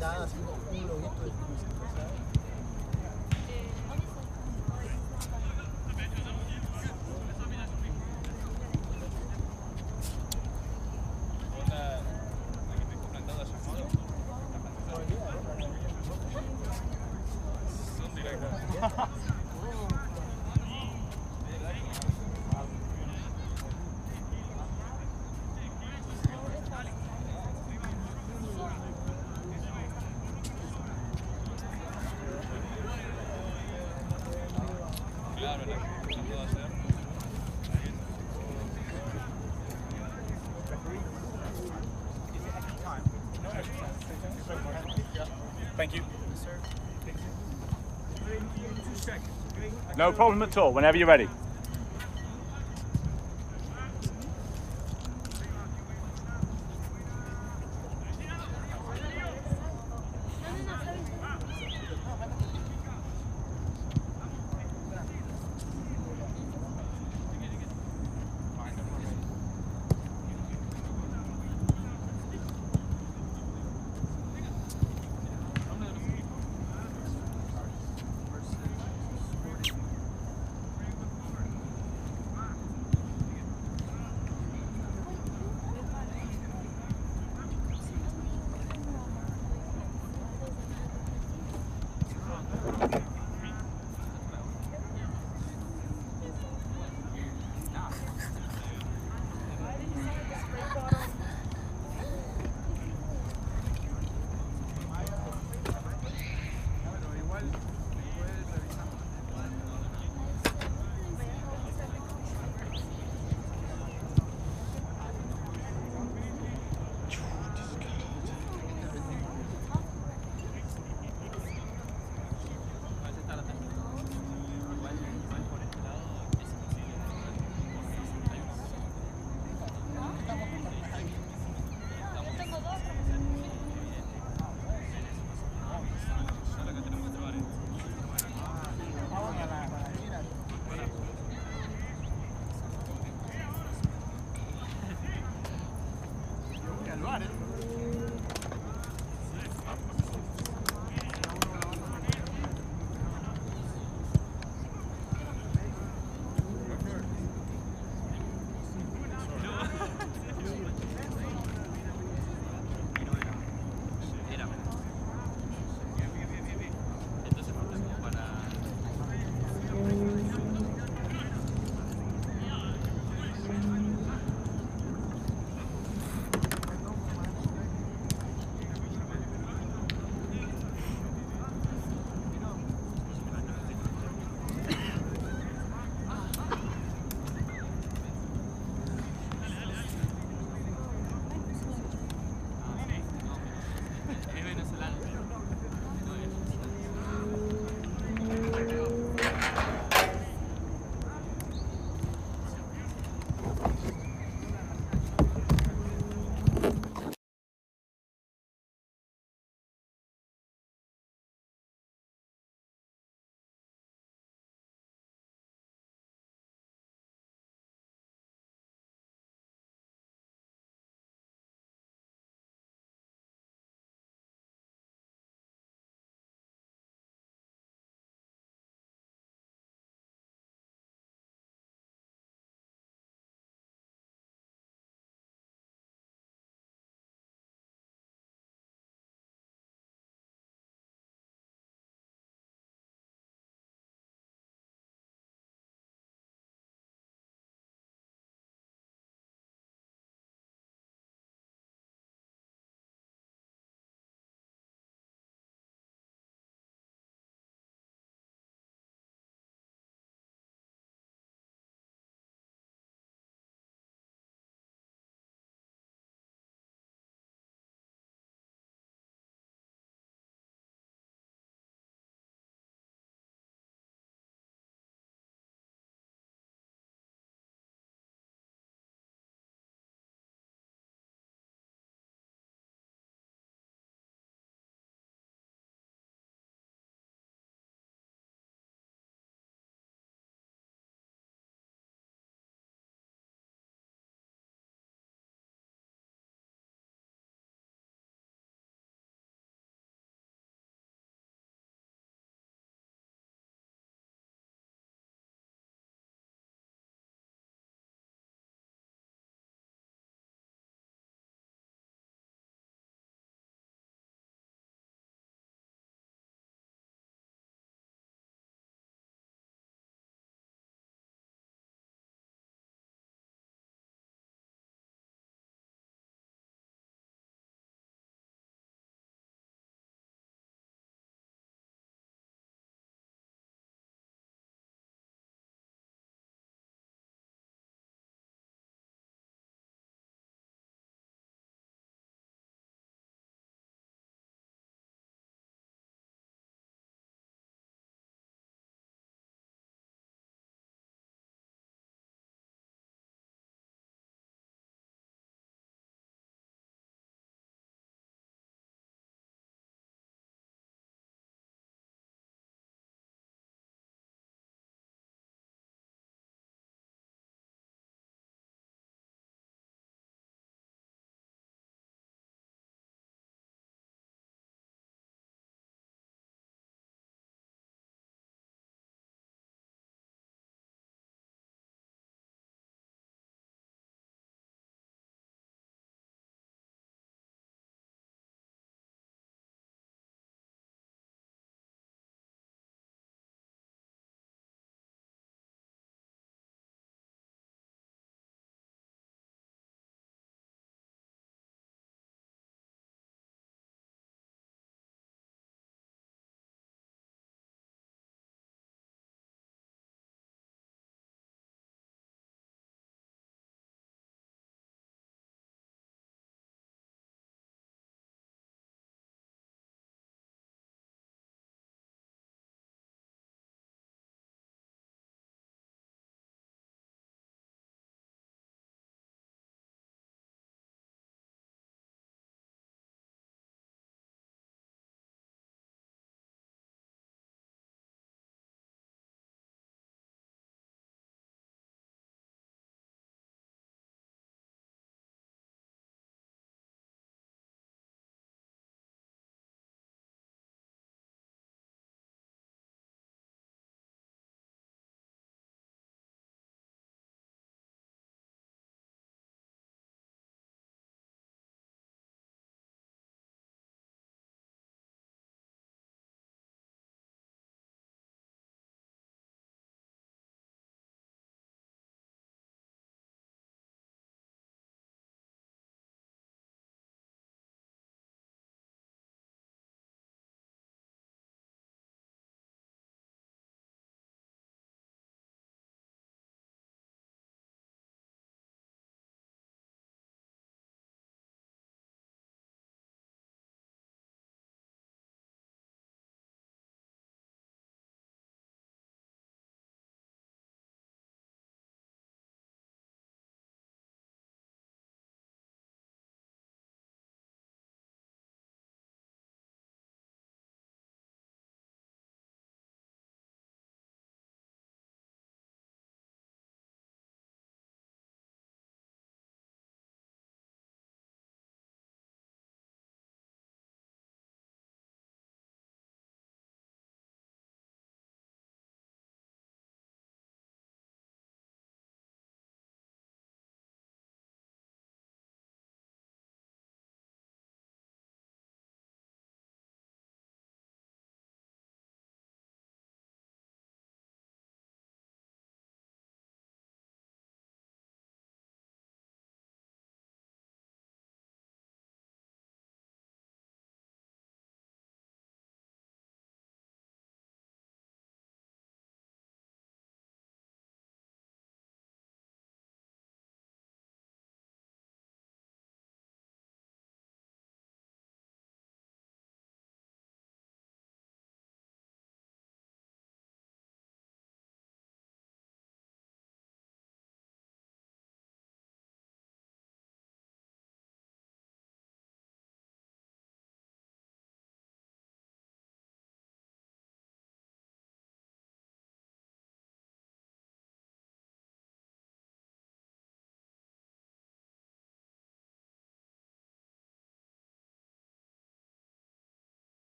esperada, así como un loguito de crucito, ¿sabes? Thank you. No problem at all, whenever you're ready.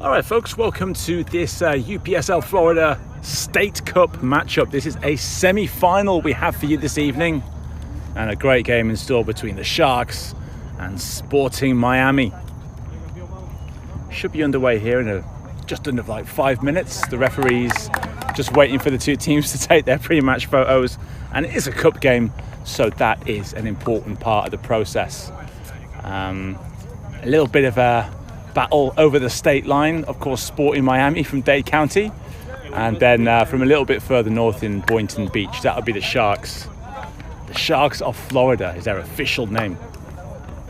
All right, folks, welcome to this UPSL Florida State Cup matchup. This is a semi-final we have for you this evening, and a great game in store between the Sharks and Sporting Miami. Should be underway here in just under like 5 minutes. The referees just waiting for the two teams to take their pre-match photos, and it is a cup game, so that is an important part of the process. A little bit of a battle over the state line, of course, Sporting Miami from Dade County, and then from a little bit further north in Boynton Beach, that would be the Sharks. The Sharks of Florida is their official name.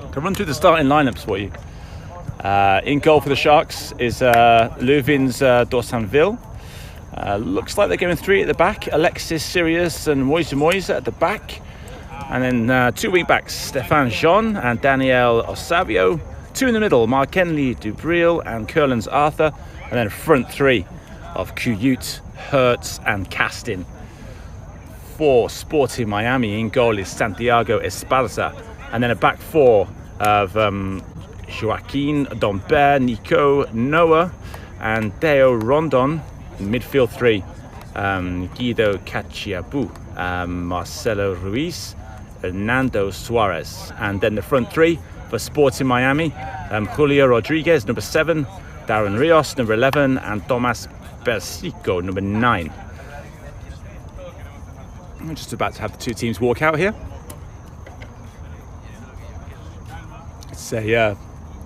I'll run through the starting lineups for you. In goal for the Sharks is Luvins Dorsanville. Looks like they're going 3 at the back, Alexis Sirius and Moise at the back, and then 2 wing backs, Stefan Jean and Daniel Osavio. 2 in the middle, Mark-Henry Dubril and Curlins Arthur, and then a front 3 of Cuyute, Hertz and Castin. For Sporting Miami, in goal is Santiago Esparza, and then a back 4 of Joaquin Dombert, Nico Noah and Deo Rondon. In midfield 3, Guido Caciabu, Marcelo Ruiz, Hernando Suarez, and then the front 3 for Sporting Miami, Julio Rodriguez, number 7, Darren Rios, number 11, and Tomas Persico, number 9. I'm just about to have the two teams walk out here. It's a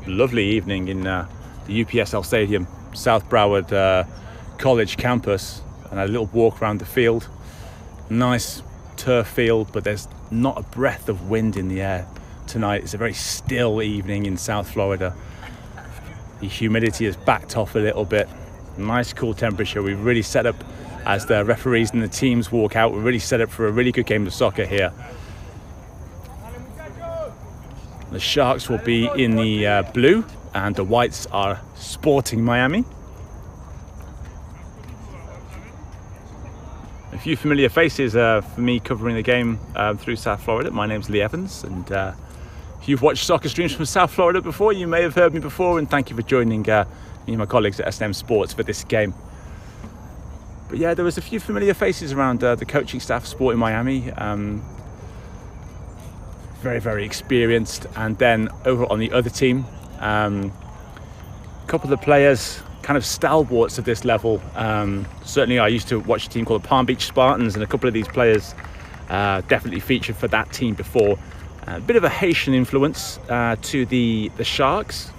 lovely evening in the UPSL Stadium, South Broward College campus, and a little walk around the field. Nice turf field, but there's not a breath of wind in the air tonight. It's a very still evening in South Florida. The humidity has backed off a little bit. Nice cool temperature. We've really set up, as the referees and the teams walk out, we're really set up for a really good game of soccer here. The Sharks will be in the blue, and the whites are Sporting Miami. A few familiar faces for me covering the game through South Florida. My name's Lee Evans, and if you've watched soccer streams from South Florida before, you may have heard me before, and thank you for joining me and my colleagues at S&M Sports for this game. But yeah, there was a few familiar faces around the coaching staff of Sporting Miami. Very, very experienced. And then over on the other team, a couple of the players, kind of stalwarts of this level. Certainly I used to watch a team called the Palm Beach Spartans, and a couple of these players definitely featured for that team before. A bit of a Haitian influence to the Sharks,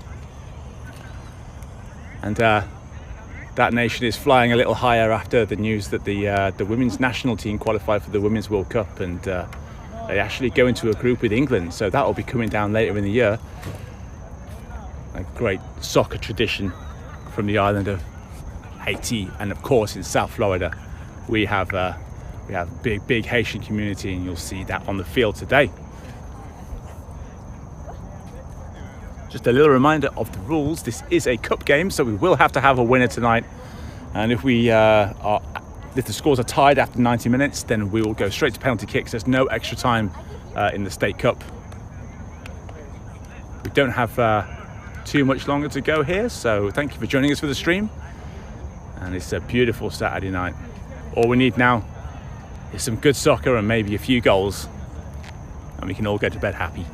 and that nation is flying a little higher after the news that the women's national team qualified for the Women's World Cup, and they actually go into a group with England, so that will be coming down later in the year. A great soccer tradition from the island of Haiti, and of course in South Florida we have a big Haitian community, and you'll see that on the field today. Just a little reminder of the rules. This is a cup game, so we will have to have a winner tonight, and if the scores are tied after 90 minutes, then we will go straight to penalty kicks. There's no extra time in the State Cup. We don't have too much longer to go here, so thank you for joining us for the stream, and it's a beautiful Saturday night. All we need now is some good soccer and maybe a few goals, and we can all go to bed happy.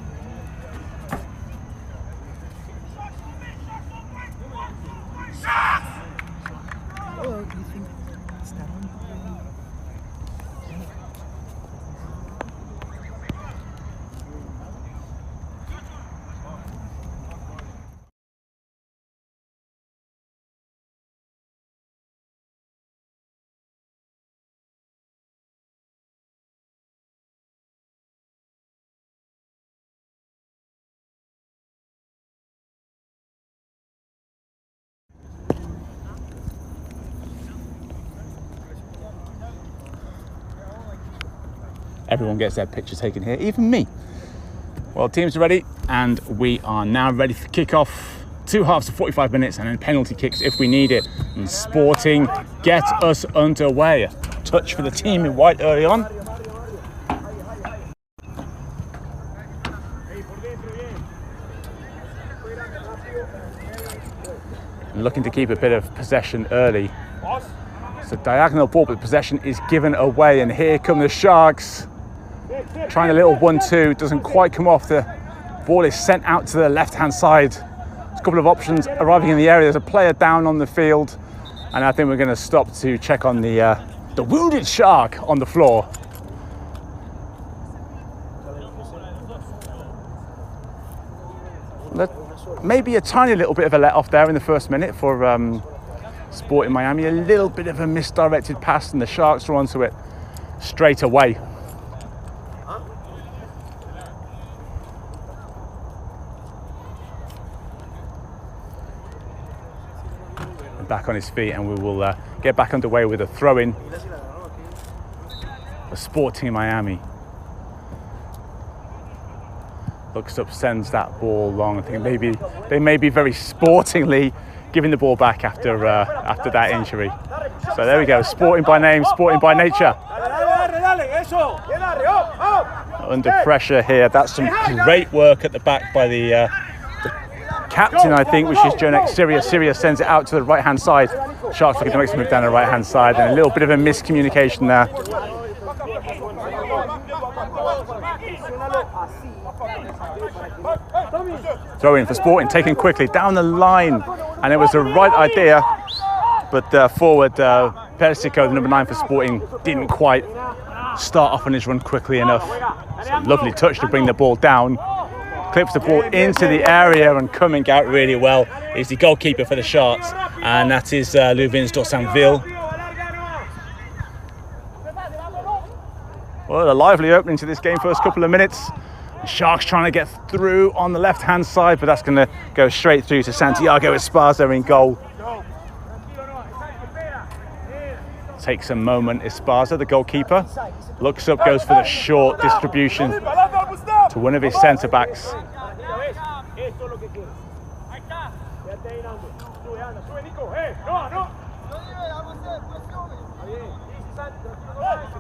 Everyone gets their picture taken here, even me. Well, teams are ready, and we are now ready for kick-off. 2 halves of 45 minutes, and then penalty kicks if we need it. And Sporting get us underway. A touch for the team in white early on. and looking to keep a bit of possession early. It's a diagonal ball, but possession is given away, and here come the Sharks. Trying a little 1-2, doesn't quite come off. The ball is sent out to the left-hand side. There's a couple of options arriving in the area. There's a player down on the field, and I think we're going to stop to check on the wounded Shark on the floor. Maybe a tiny little bit of a let-off there in the first minute for Sporting Miami. A little bit of a misdirected pass, and the Sharks are onto it straight away. Back on his feet, and we will get back underway with a throw-in for Sporting Miami. Looks up, sends that ball long. I think maybe they may be very sportingly giving the ball back after that injury. So there we go, Sporting by name, Sporting by nature. Under pressure here. That's some great work at the back by the captain, I think, which is Jonek Syria. Syria sends it out to the right-hand side. Sharks looking to make some move down the right-hand side, and a little bit of a miscommunication there. Throw in for Sporting, taken quickly down the line, and it was the right idea, but forward Persico, the number 9 for Sporting, didn't quite start off on his run quickly enough. So lovely touch to bring the ball down. Clips the ball into the area, and coming out really well is the goalkeeper for the Sharks, and that is Luvins Dorsanville. Well, a lively opening to this game, first couple of minutes. The Sharks trying to get through on the left-hand side, but that's going to go straight through to Santiago Esparza in goal. Takes a moment, Esparza, the goalkeeper, looks up, goes for the short distribution to one of his centre-backs.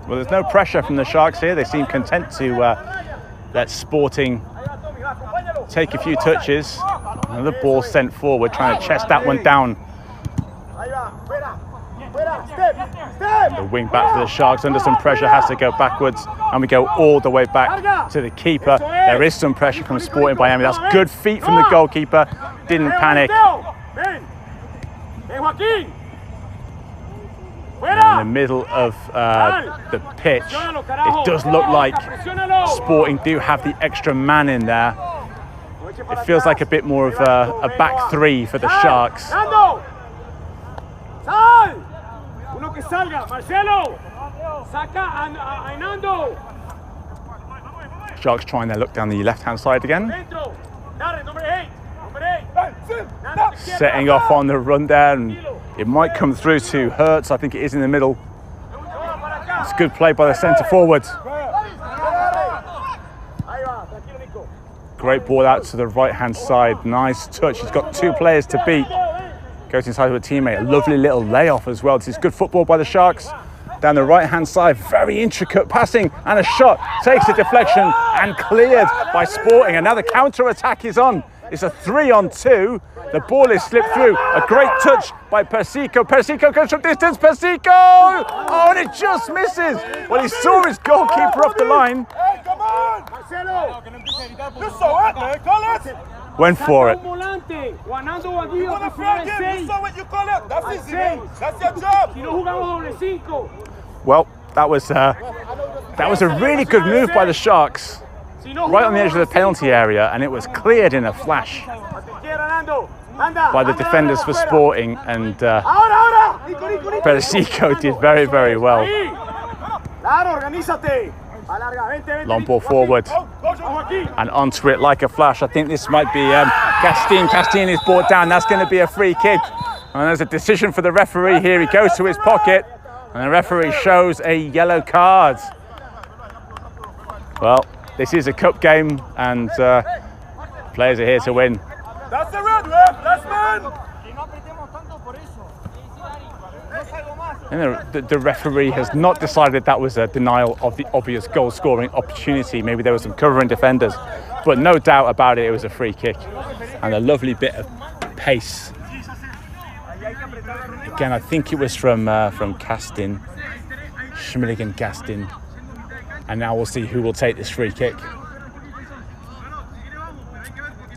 Well, there's no pressure from the Sharks here. They seem content to let Sporting take a few touches. Another ball sent forward, trying to chest that one down. The wing back for the Sharks, under some pressure, has to go backwards, and we go all the way back to the keeper. There is some pressure from Sporting Miami. That's good feet from the goalkeeper. Didn't panic. In the middle of the pitch, it does look like Sporting do have the extra man in there. It feels like a bit more of a back three for the Sharks. Sharks trying their look down the left-hand side again. Setting off on the run there, and it might come through to Hertz. I think it is in the middle. It's good play by the centre forward. Great ball out to the right-hand side. Nice touch. He's got two players to beat. Goes inside to a teammate. A lovely little layoff as well. This is good football by the Sharks. Down the right-hand side, very intricate passing, and a shot. Takes a deflection and cleared by Sporting. And now the counter-attack is on. It's a 3-on-2. The ball is slipped through. A great touch by Persico. Persico goes from distance. Persico! Oh, and it just misses. Well, he saw his goalkeeper off the line. Hey, come on! Marcelo! You saw it, man. Call it! Went for it. You want to fair game? You saw what you call it. That's easy, man. That's your job. Well, that was a really good move by the Sharks. Right on the edge of the penalty area, and it was cleared in a flash by the defenders for Sporting, and Persico did very, very well. Long ball forward and onto it like a flash. I think this might be Castine. Castine is brought down. That's going to be a free kick, and there's a decision for the referee here. He goes to his pocket, and the referee shows a yellow card. Well, this is a cup game, and players are here to win. That's the red, ref. That's man. And the referee has not decided that was a denial of the obvious goal-scoring opportunity. Maybe there were some covering defenders, but no doubt about it, it was a free kick. And a lovely bit of pace Again, I think it was from Gastin, Schmilligan Gastin. And now we'll see who will take this free kick.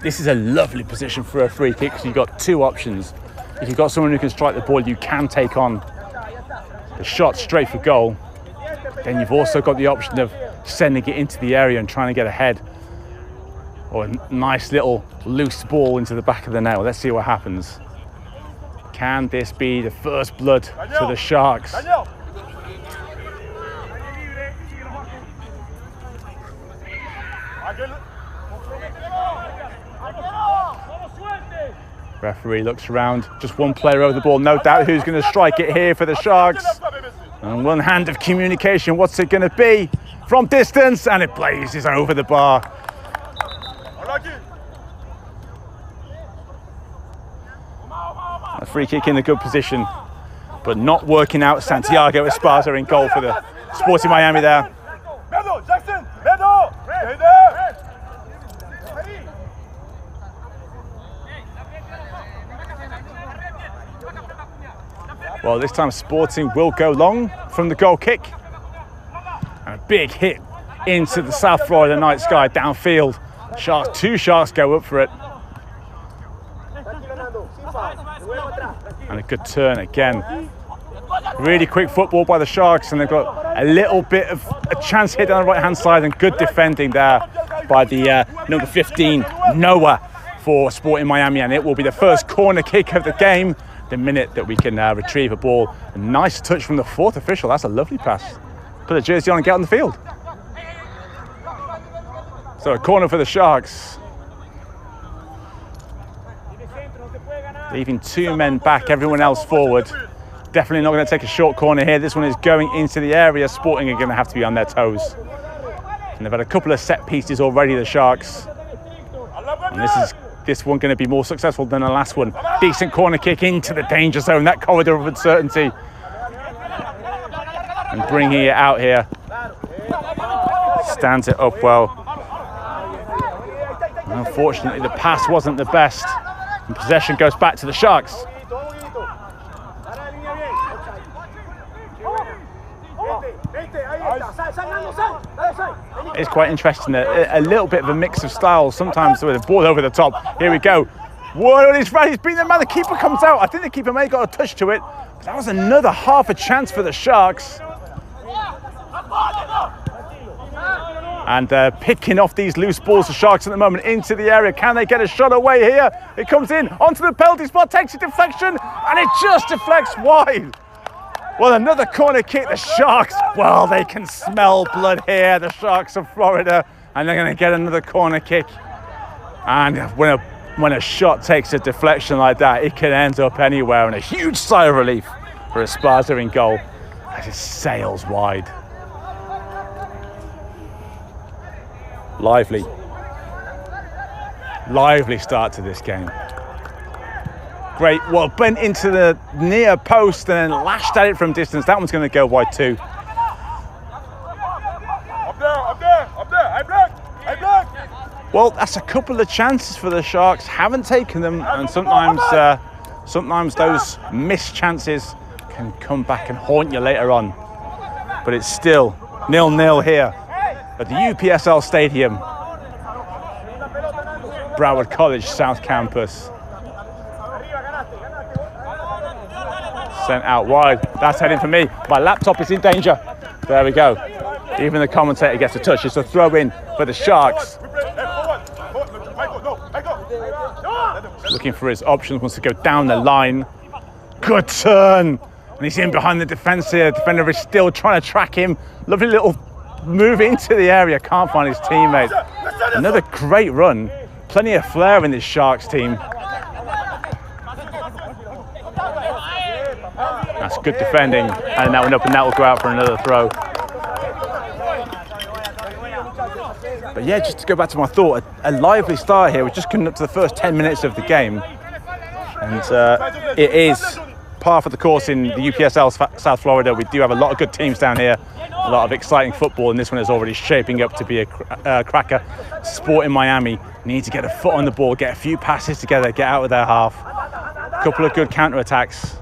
This is a lovely position for a free kick because you've got two options. If you've got someone who can strike the ball, you can take on the shot straight for goal. Then you've also got the option of sending it into the area and trying to get ahead. Or a nice little loose ball into the back of the net. Well, let's see what happens. Can this be the first blood to the Sharks? Referee looks around, just one player over the ball, no doubt who's going to strike it here for the Sharks. And one hand of communication, what's it going to be? From distance, and it blazes over the bar. A free kick in a good position, but not working out. Santiago Esparza in goal for the Sporting Miami there. Well, this time Sporting will go long from the goal kick. And a big hit into the South Florida night sky downfield. Sharks, two Sharks go up for it. And a good turn again. Really quick football by the Sharks, and they've got a little bit of a chance here down the right-hand side, and good defending there by the number 15, Noah, for Sporting Miami. And it will be the first corner kick of the game, the minute that we can retrieve a ball. A nice touch from the fourth official. That's a lovely pass. Put the jersey on and get on the field. So a corner for the Sharks. Leaving two men back, everyone else forward. Definitely not going to take a short corner here. This one is going into the area. Sporting are going to have to be on their toes. And they've had a couple of set pieces already, the Sharks. And this one going to be more successful than the last one. Decent corner kick into the danger zone, that corridor of uncertainty. And bringing it out here. Stands it up well. Unfortunately, the pass wasn't the best. And possession goes back to the Sharks. It's quite interesting, a little bit of a mix of styles, sometimes with a ball over the top. Here we go. Whoa, he's beating the man, the keeper comes out. I think the keeper may have got a touch to it. But that was another half a chance for the Sharks. And picking off these loose balls, the Sharks at the moment, into the area. Can they get a shot away here? It comes in, onto the penalty spot, takes a deflection, and it just deflects wide. Well, another corner kick, the Sharks, well, they can smell blood here, the Sharks of Florida, and they're going to get another corner kick. And when a shot takes a deflection like that, it can end up anywhere, and a huge sigh of relief for Esparza in goal as it sails wide. Lively start to this game. Great, well, bent into the near post and then lashed at it from distance. That one's going to go wide too. Up there, I block. Well, that's a couple of chances for the Sharks. Haven't taken them, and sometimes those missed chances can come back and haunt you later on. But it's still 0-0 here at the UPSL Stadium, Broward College South Campus. Sent out wide. That's heading for me. My laptop is in danger. There we go. Even the commentator gets a touch. It's a throw in for the Sharks. Looking for his options, wants to go down the line. Good turn. And he's in behind the defence here. The defender is still trying to track him. Lovely little move into the area. Can't find his teammate. Another great run. Plenty of flair in this Sharks team. That's good defending, and that went up, and that will go out for another throw. But yeah, just to go back to my thought, a lively start here. We're just coming up to the first 10 minutes of the game, and it is par for the course in the UPSL South Florida. We do have a lot of good teams down here, a lot of exciting football, and this one is already shaping up to be a cracker. Sporting Miami need to get a foot on the ball, get a few passes together, get out of their half. A couple of good counter-attacks.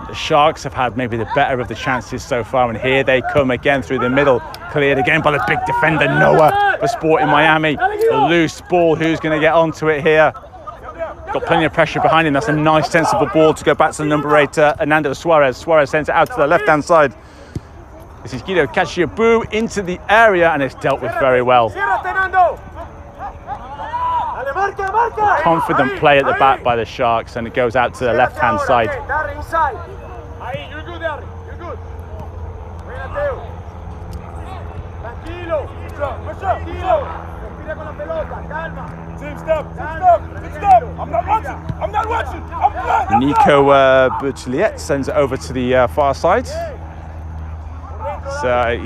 The Sharks have had maybe the better of the chances so far, and here they come again through the middle. Cleared again by the big defender, Noah, for Sporting Miami. A loose ball, who's going to get onto it here? Got plenty of pressure behind him. That's a nice, sensible ball to go back to the number 8, Hernando Suarez. Suarez sends it out to the left-hand side. This is Guido Cachiabou into the area, and it's dealt with very well. Confident play at the back by the Sharks, and it goes out to the left-hand side. Nico Bouchliet sends it over to the far side. So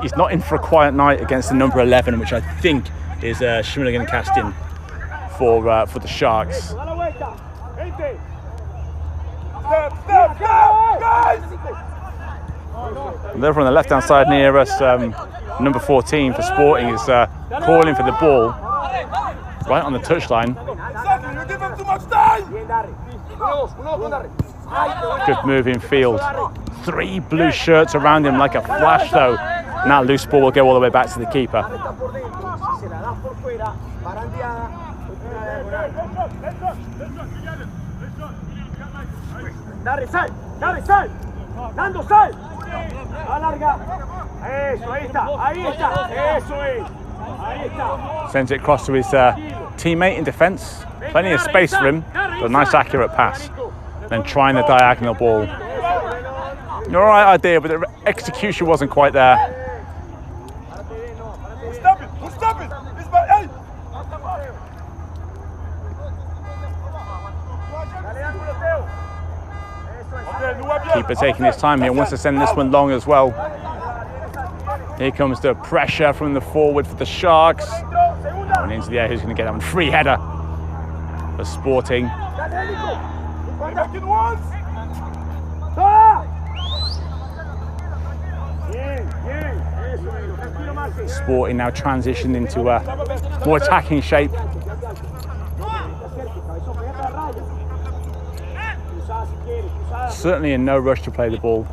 he's not in for a quiet night against the number 11, which I think is Schmilligan casting for the Sharks. And over on the left-hand side near us, number 14 for Sporting is calling for the ball right on the touchline. Good move in field. 3 blue shirts around him like a flash though. Now loose ball will go all the way back to the keeper. Sends it across to his teammate in defence. Plenty of space for him, but a nice accurate pass. Then trying the diagonal ball. All right idea, but the execution wasn't quite there. Keeper taking his time here, wants to send this one long as well. Here comes the pressure from the forward for the Sharks. And into the air, who's going to get that one? Free header for Sporting. Sporting now transitioned into a more attacking shape. Certainly in no rush to play the ball,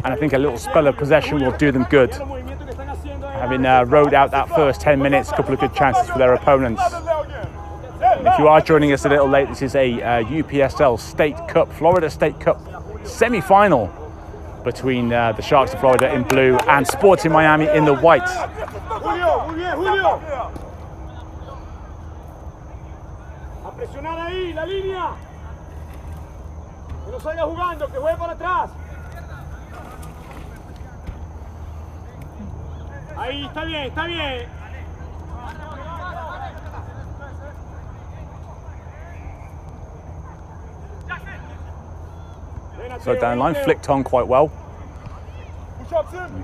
and I think a little spell of possession will do them good. Having rode out that first 10 minutes, a couple of good chances for their opponents. And if you are joining us a little late, this is a UPSL State Cup, Florida State Cup semi-final between the Sharks of Florida in blue and Sporting Miami in the white. Ahí, está bien, está bien. So down line, flicked on quite well.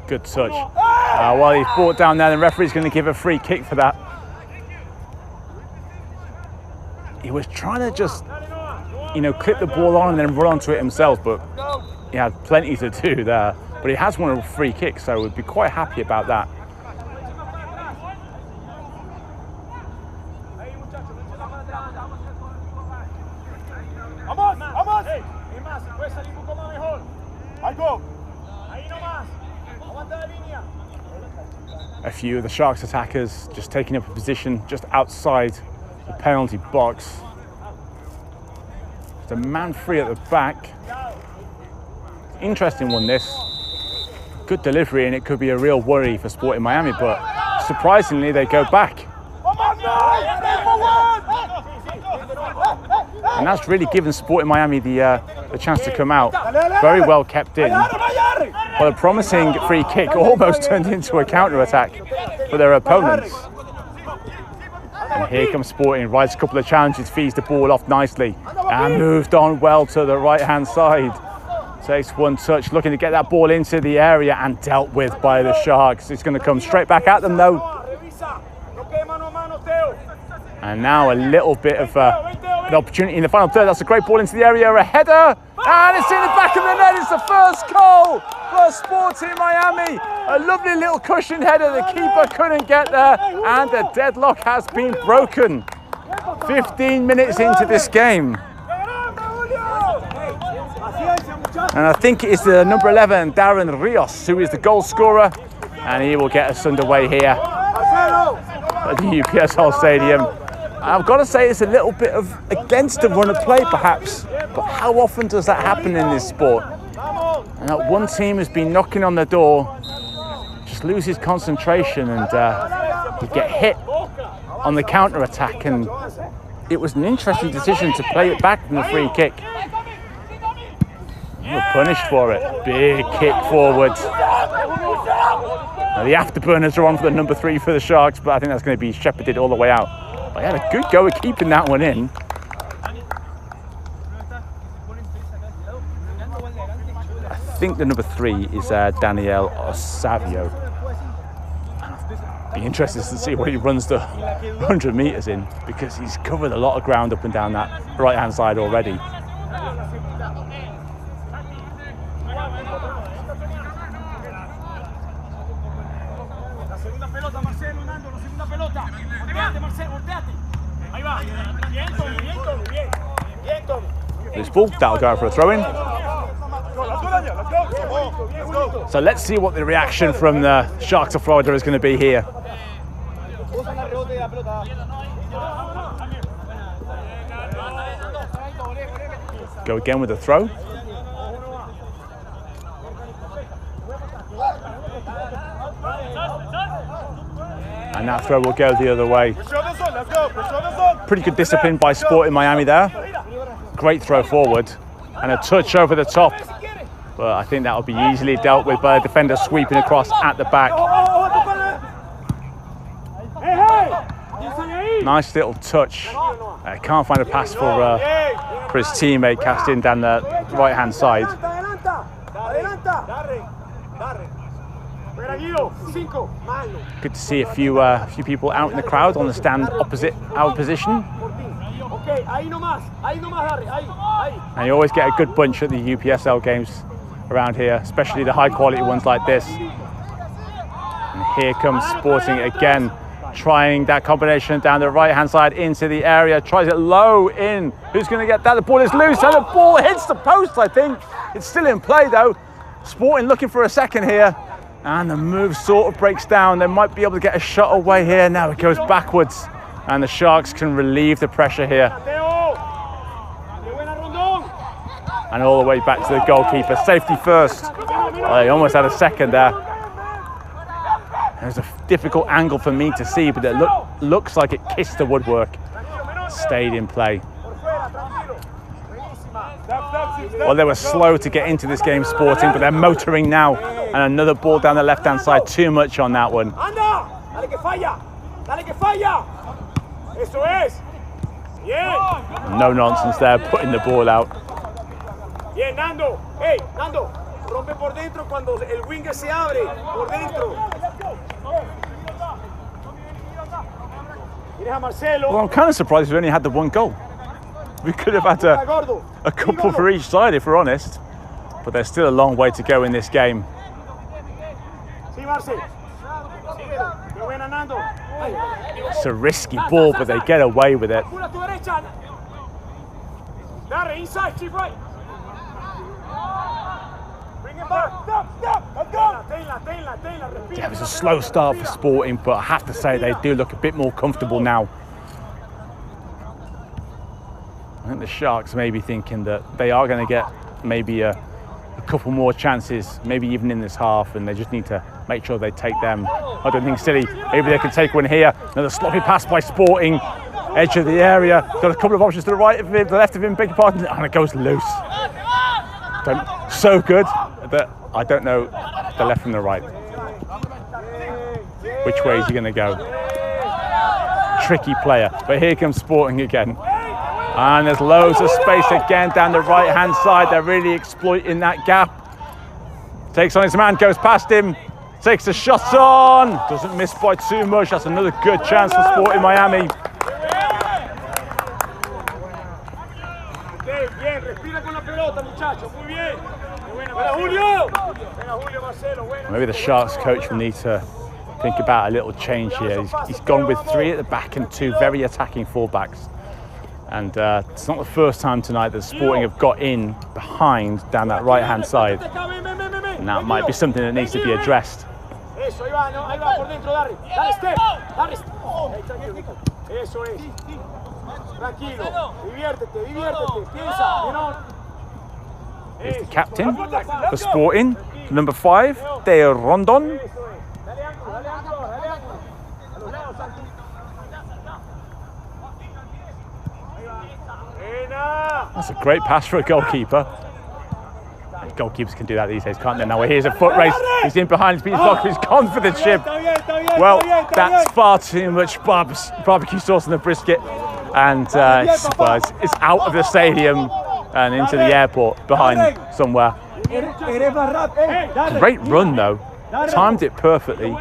Good touch. Well, he's brought down there, the referee's going to give a free kick for that. He was trying to just, clip the ball on and then run onto it himself, but he had plenty to do there. But he has won a free kick, so we'd be quite happy about that. A few of the Sharks attackers just taking up a position just outside the penalty box. Just a man free at the back. Interesting one, this. Good delivery, and it could be a real worry for Sporting Miami, but surprisingly they go back. And that's really given Sporting Miami the chance to come out. Very well kept in. Well, a promising free kick almost turned into a counter-attack for their opponents. And here comes Sporting, rides a couple of challenges, feeds the ball off nicely, and moved on well to the right-hand side. Takes one touch, looking to get that ball into the area and dealt with by the Sharks. It's going to come straight back at them though. And now a little bit of an opportunity in the final third. That's a great ball into the area, a header, and it's in the back of the net. It's the first goal for Sporting Miami. A lovely little cushion header. The keeper couldn't get there, and the deadlock has been broken. 15 minutes into this game. And I think it's the number 11, Darren Rios, who is the goal scorer. And he will get us underway here at the UPSL Stadium. I've got to say it's a little bit of against the run of play perhaps, but how often does that happen in this sport? And that one team has been knocking on the door, just loses concentration and you get hit on the counter-attack, and it was an interesting decision to play it back from the free kick. We're punished for it. Big kick forward. Now the afterburners are on for the number 3 for the Sharks, but I think that's going to be shepherded all the way out. But he had a good go at keeping that one in. I think the number 3 is Daniel Osavio. Be interested to see what he runs the 100 meters in, because he's covered a lot of ground up and down that right-hand side already. This ball, that'll go out for a throw-in. So let's see what the reaction from the Sharks of Florida is going to be here. Go again with the throw. And that throw will go the other way. Pretty good discipline by Sporting Miami there. Great throw forward and a touch over the top. But I think that will be easily dealt with by a defender sweeping across at the back. Nice little touch. Can't find a pass for his teammate casting down the right-hand side. Good to see a few people out in the crowd on the stand opposite our position. And you always get a good bunch at the UPSL games around here, especially the high-quality ones like this. And here comes Sporting again, trying that combination down the right-hand side into the area. Tries it low in. Who's going to get that? The ball is loose and the ball hits the post, I think. It's still in play, though. Sporting looking for a second here. And the move sort of breaks down. They might be able to get a shot away here. Now it goes backwards. And the Sharks can relieve the pressure here. And all the way back to the goalkeeper. Safety first. Well, he almost had a second there. There's a difficult angle for me to see, but it looks like it kissed the woodwork. Stayed in play. Well, they were slow to get into this game, Sporting, but they're motoring now. And another ball down the left-hand side. Too much on that one. No nonsense there, putting the ball out. Bien, Nando. Hey, Nando. Rompe por dentro cuando el winger se abre. Por dentro. Well, I'm kind of surprised we only had the one goal. We could have had a couple for each side, if we're honest. But there's still a long way to go in this game. It's a risky ball, but they get away with it. Yeah, it was a slow start for Sporting, but I have to say they do look a bit more comfortable now. I think the Sharks may be thinking that they are going to get maybe a couple more chances, maybe even in this half, and they just need to make sure they take them. I don't think silly. Maybe they can take one here. Another sloppy pass by Sporting. Edge of the area. Got a couple of options to the right of him, the left of him, beg your pardon, and it goes loose. So good that I don't know the left from the right. Which way is he going to go? Tricky player. But here comes Sporting again. And there's loads of space again down the right-hand side. They're really exploiting that gap. Takes on his man, goes past him. Takes the shot on. Doesn't miss by too much. That's another good chance for Sporting Miami. Maybe the Sharks coach will need to think about a little change here. He's gone with 3 at the back and 2 very attacking fullbacks. And it's not the first time tonight that Sporting have got in behind down that right-hand side. And that might be something that needs to be addressed. Eso, ahí va, no, ahí va por dentro, Darry. Dale step, Darry. Tranquilo, Nico. Eso es. Tranquilo, diviértete, piensa, Menón. Here's the captain for Sporting, number 5, De Rondon. Dale ángulo, dale ángulo. A los lados, Santi. Ahí va. That's a great pass for a goalkeeper. Goalkeepers can do that these days, can't they? Now here's a foot race. He's in behind his block. He's gone for the chip. Well, that's far too much barbecue sauce on the brisket, and it's out of the stadium and into the airport behind somewhere. Great run though. Timed it perfectly.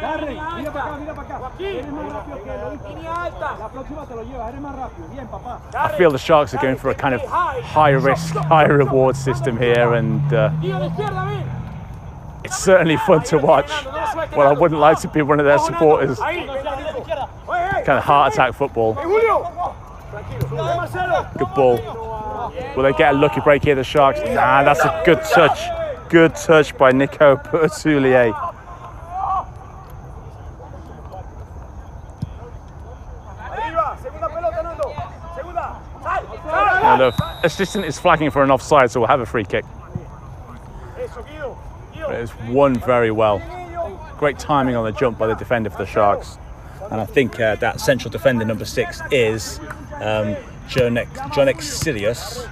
I feel the Sharks are going for a kind of high risk, high reward system here, and it's certainly fun to watch. Well, I wouldn't like to be one of their supporters. Kind of heart attack football. Good ball. Will they get a lucky break here, the Sharks? Nah, that's a good touch. Good touch by Nico Pertulier. Now the assistant is flagging for an offside, so we'll have a free kick. But it's won very well. Great timing on the jump by the defender for the Sharks. And I think that central defender, number 6, is Jonek Sirius.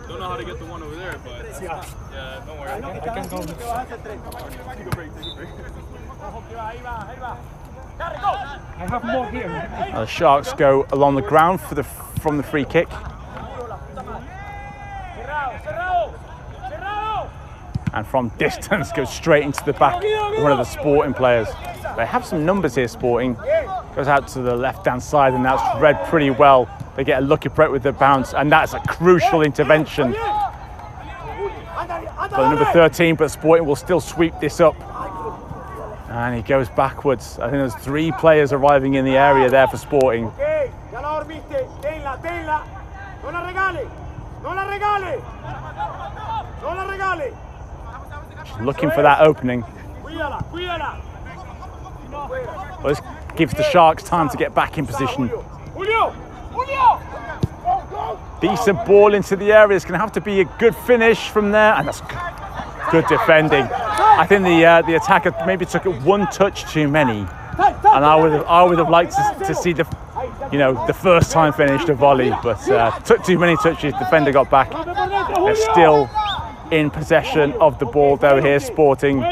Don't know how to get the one over there, but yeah, don't worry. I can go. I have more here. The Sharks go along the ground from the free kick. And from distance goes straight into the back of one of the Sporting players. They have some numbers here, Sporting. Goes out to the left-hand side, and that's read pretty well. They get a lucky break with the bounce, and that's a crucial intervention for the number 13, but Sporting will still sweep this up. And he goes backwards. I think there's 3 players arriving in the area there for Sporting. Just looking for that opening. Well, this gives the Sharks time to get back in position. Decent ball into the area. It's going to have to be a good finish from there, and that's good defending. I think the attacker maybe took it one touch too many, and I would have liked to see the first time finished a volley, but took too many touches. Defender got back. They're still in possession of the ball though here, Sporting.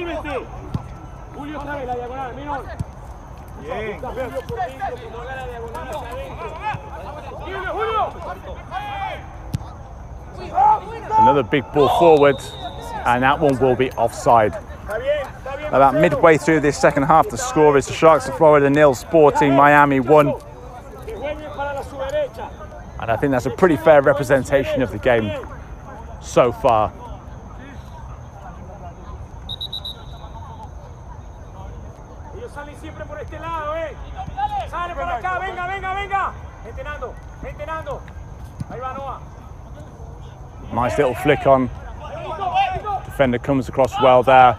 Another big ball forward, and that one will be offside. About midway through this second half, the score is the Sharks of Florida 0, Sporting Miami 1. And I think that's a pretty fair representation of the game so far. Nice little flick on. Defender comes across well there.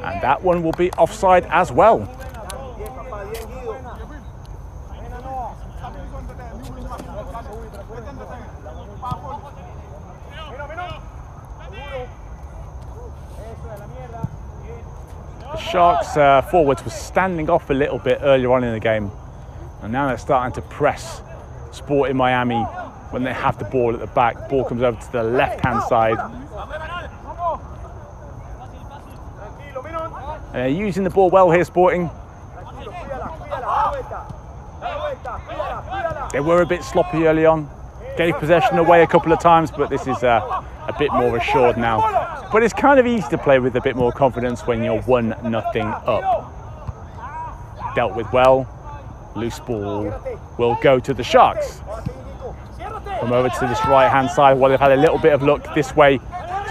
And that one will be offside as well. The Sharks forwards were standing off a little bit earlier on in the game, and now they're starting to press Sporting Miami when they have the ball at the back. Ball comes over to the left-hand side. And they're using the ball well here, Sporting. They were a bit sloppy early on. Gave possession away a couple of times, but this is a bit more assured now. But it's kind of easy to play with a bit more confidence when you're 1-0 up. Dealt with well. Loose ball will go to the Sharks. Come over to this right-hand side. Well, they've had a little bit of luck this way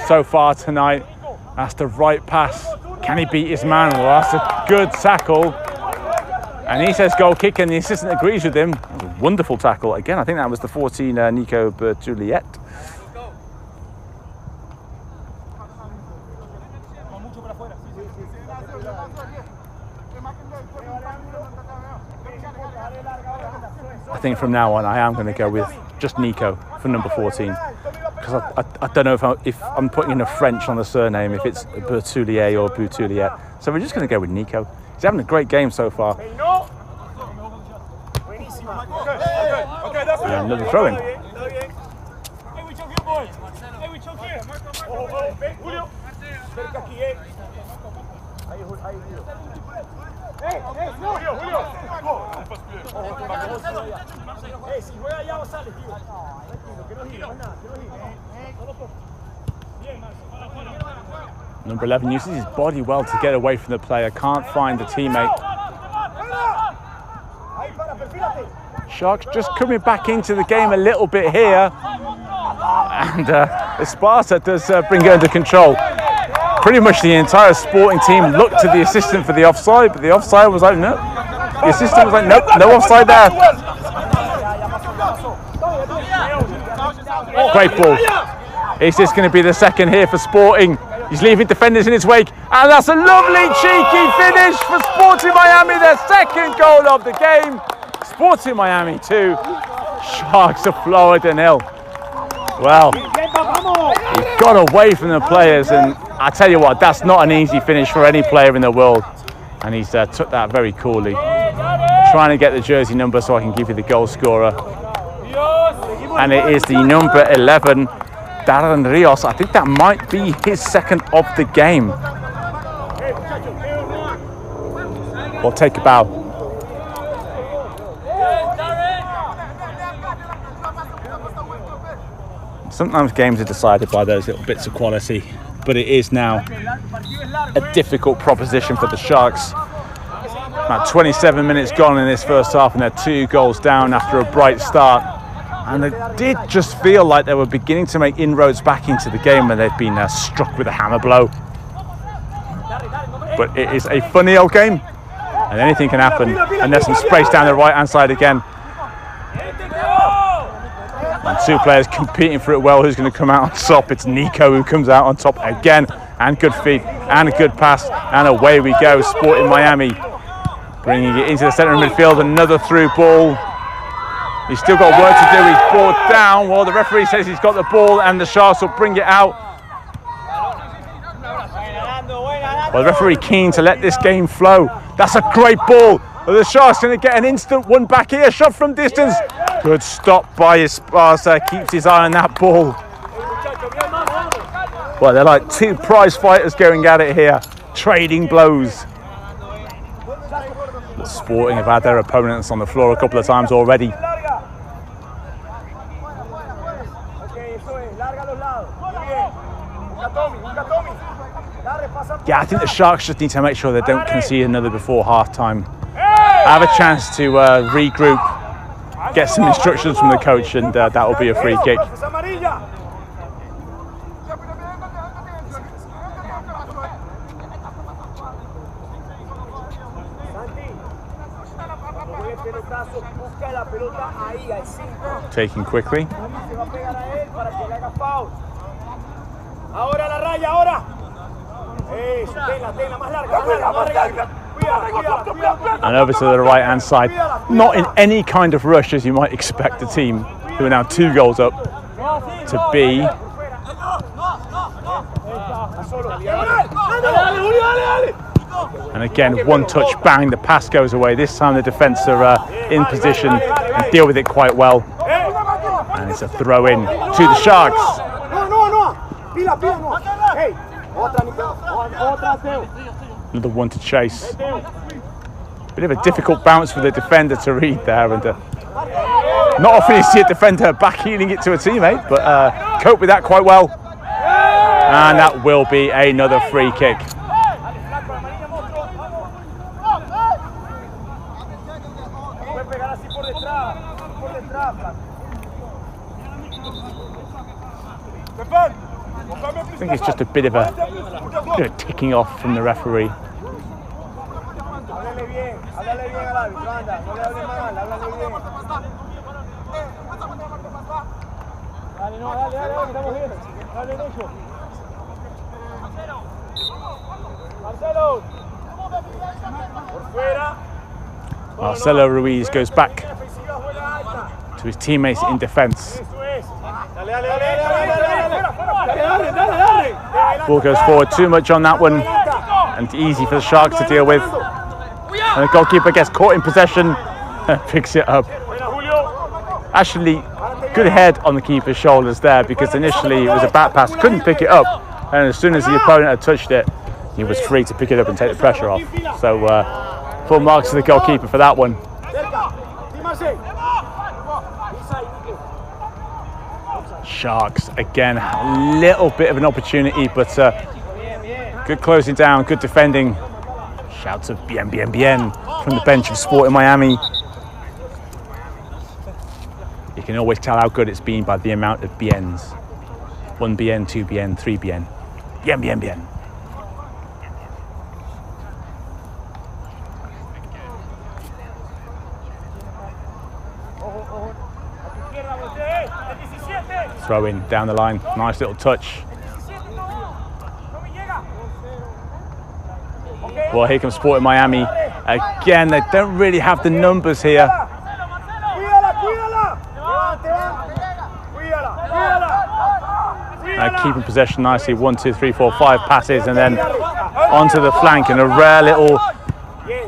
so far tonight. That's the right pass. Can he beat his man? Well, that's a good tackle. And he says goal kick, and the assistant agrees with him. That was a wonderful tackle. Again, I think that was the 14, Nico Bertouliet. I think from now on, I am going to go with just Nico for number 14. Because I don't know if I'm putting in a French on the surname, if it's Bertouliet or Bertouliet. So we're just going to go with Nico. He's having a great game so far. And another throw in. Number 11 uses his body well to get away from the player, can't find the teammate. Sharks just coming back into the game a little bit here. And Esparza does bring it under control. Pretty much the entire Sporting team looked to the assistant for the offside, but the offside was like, no. The assistant was like, nope, no offside there. Great ball. Is this going to be the second here for Sporting? He's leaving defenders in his wake, and that's a lovely cheeky finish for Sporting Miami, their second goal of the game. Sporting Miami 2, Sharks of Florida 0. Well, he got away from the players, and I tell you what, that's not an easy finish for any player in the world. And he's took that very coolly. Trying to get the jersey number so I can give you the goal scorer. And it is the number 11, Darren Rios. I think that might be his second of the game. We'll take a bow. Sometimes games are decided by those little bits of quality, but it is now a difficult proposition for the Sharks. About 27 minutes gone in this first half, and they're 2 goals down after a bright start. And they did just feel like they were beginning to make inroads back into the game when they've been struck with a hammer blow. But it is a funny old game, and anything can happen. And there's some space down the right-hand side again. And 2 players competing for it well. Who's going to come out on top? It's Nico who comes out on top again. And good feet, and a good pass, and away we go. Sporting Miami bringing it into the centre of midfield. Another through ball. He's still got work to do. He's brought down. Well, the referee says he's got the ball, and the Sharks will bring it out. Well, the referee keen to let this game flow. That's a great ball. Well, the Sharks going to get an instant one back here. Shot from distance. Good stop by Esparza. Keeps his eye on that ball. Well, they're like 2 prize fighters going at it here, trading blows. The Sporting have had their opponents on the floor a couple of times already. Yeah, I think the Sharks just need to make sure they don't concede another before half-time. Have a chance to regroup, get some instructions from the coach, and that will be a free kick. Taking quickly. And over to the right hand side. Not in any kind of rush as you might expect a team who are now 2 goals up to be. And again, one touch, bang, the pass goes away. This time the defence are in position and deal with it quite well. And it's a throw in to the Sharks. Another one to chase. Bit of a difficult bounce for the defender to read there. And not often you see a defender backheeling it to a teammate, but cope with that quite well. And that will be another free kick. I think it's just a bit of a ticking off from the referee. Háblale bien al árbitro, anda, no le hable mal, háblale bien. Dale, no, dale, estamos bien. Dale, Necho. Marcelo. Por fuera. Marcelo Ruiz goes back to his teammates in defense. Ball goes forward too much on that one, and easy for the Sharks to deal with. And the goalkeeper gets caught in possession and picks it up. Actually, good head on the keeper's shoulders there, because initially it was a back pass, couldn't pick it up, and as soon as the opponent had touched it, he was free to pick it up and take the pressure off. So full marks to the goalkeeper for that one. Sharks again, a little bit of an opportunity, but good closing down, good defending. Shouts of bien, bien, bien from the bench of Sporting Miami. You can always tell how good it's been by the amount of biens. 1 bien, 2 bien, 3 bien. Bien, bien, bien. Throw in down the line, nice little touch. Well, here comes Sporting Miami. Again, they don't really have the numbers here. Keeping possession nicely, 1, 2, 3, 4, 5 passes, and then onto the flank, and a rare little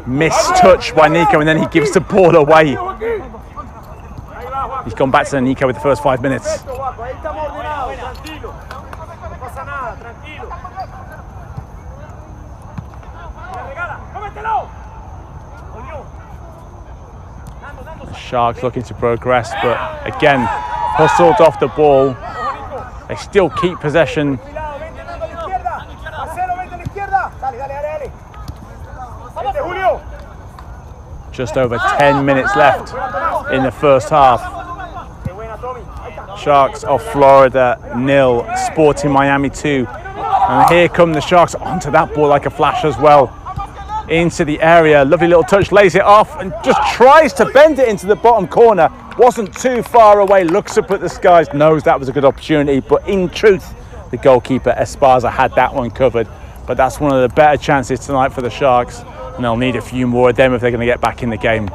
missed touch by Nico, and then he gives the ball away. He's gone back to Nico with the first 5 minutes. The Sharks looking to progress, but again, hustled off the ball. They still keep possession. Just over 10 minutes left in the first half. Sharks of Florida 0, Sporting Miami 2. And here come the Sharks onto that ball like a flash as well. Into the area, lovely little touch, lays it off and just tries to bend it into the bottom corner. Wasn't too far away, looks up at the skies, knows that was a good opportunity, but in truth, the goalkeeper Esparza had that one covered. But that's one of the better chances tonight for the Sharks, and they'll need a few more of them if they're going to get back in the game.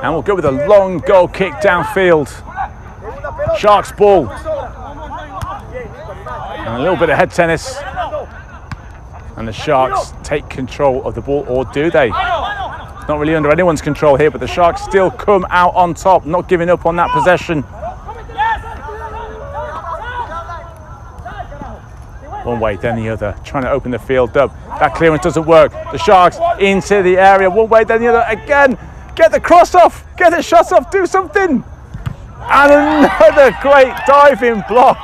And we'll go with a long goal kick downfield. Sharks ball. And a little bit of head tennis. And the Sharks take control of the ball, or do they? It's not really under anyone's control here, but the Sharks still come out on top, not giving up on that possession. One way, then the other, trying to open the field up. That clearance doesn't work. The Sharks into the area, one way, then the other. Again, get the cross off, get the shot off, do something. And another great diving block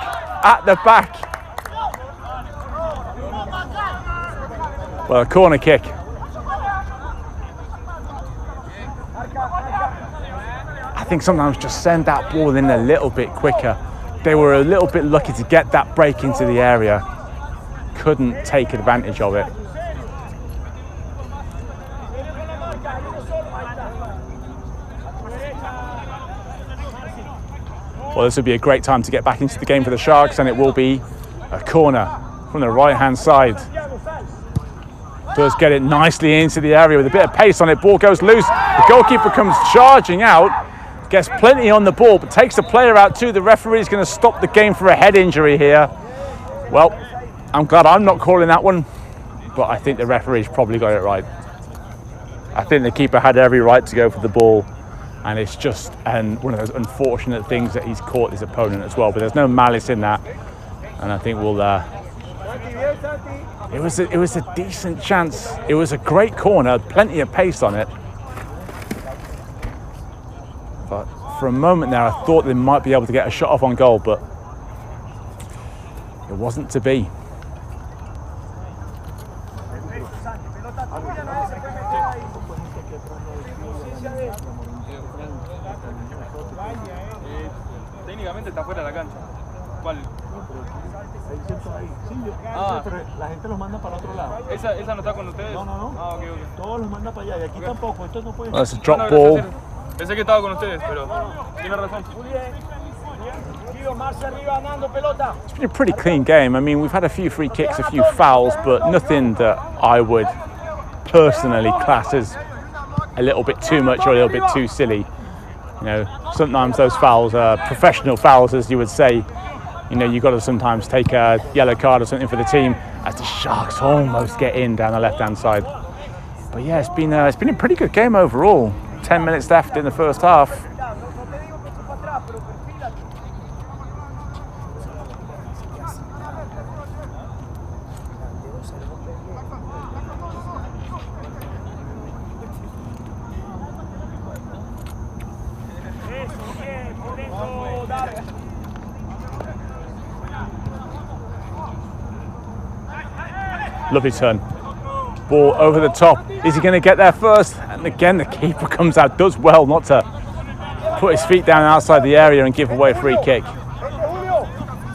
at the back. Well, a corner kick. I think sometimes just send that ball in a little bit quicker. They were a little bit lucky to get that break into the area. Couldn't take advantage of it. Well, this would be a great time to get back into the game for the Sharks, and it will be a corner from the right-hand side. Does get it nicely into the area with a bit of pace on it. Ball goes loose. The goalkeeper comes charging out, gets plenty on the ball, but takes the player out too. The referee's going to stop the game for a head injury here. Well, I'm glad I'm not calling that one, but I think the referee's probably got it right. I think the keeper had every right to go for the ball, and it's just one of those unfortunate things that he's caught his opponent as well, but there's no malice in that, and I think we'll it was a decent chance. It was a great corner, plenty of pace on it, but for a moment there I thought they might be able to get a shot off on goal, but it wasn't to be. Técnicamente está fuera de la cancha. ¿Cuál? Pero la gente los manda para otro lado. ¿Esa no está con ustedes? No. Ah, ok. Todos los manda para allá y aquí tampoco. Esto no puede Well, ser. it's a drop No, ball. Pensé que estaba con ustedes, pero tiene razón. It's been a pretty clean game. I mean, we've had a few free kicks, a few fouls, but nothing that I would personally class as a little bit too much or a little bit too silly. You know, sometimes those fouls are professional fouls, as you would say. You know, you've got to sometimes take a yellow card or something for the team, as the Sharks almost get in down the left-hand side. But yeah, it's been a pretty good game overall. 10 minutes left in the first half. Lovely turn. Ball over the top. Is he going to get there first? And again, the keeper comes out, does well not to put his feet down outside the area and give away a free kick.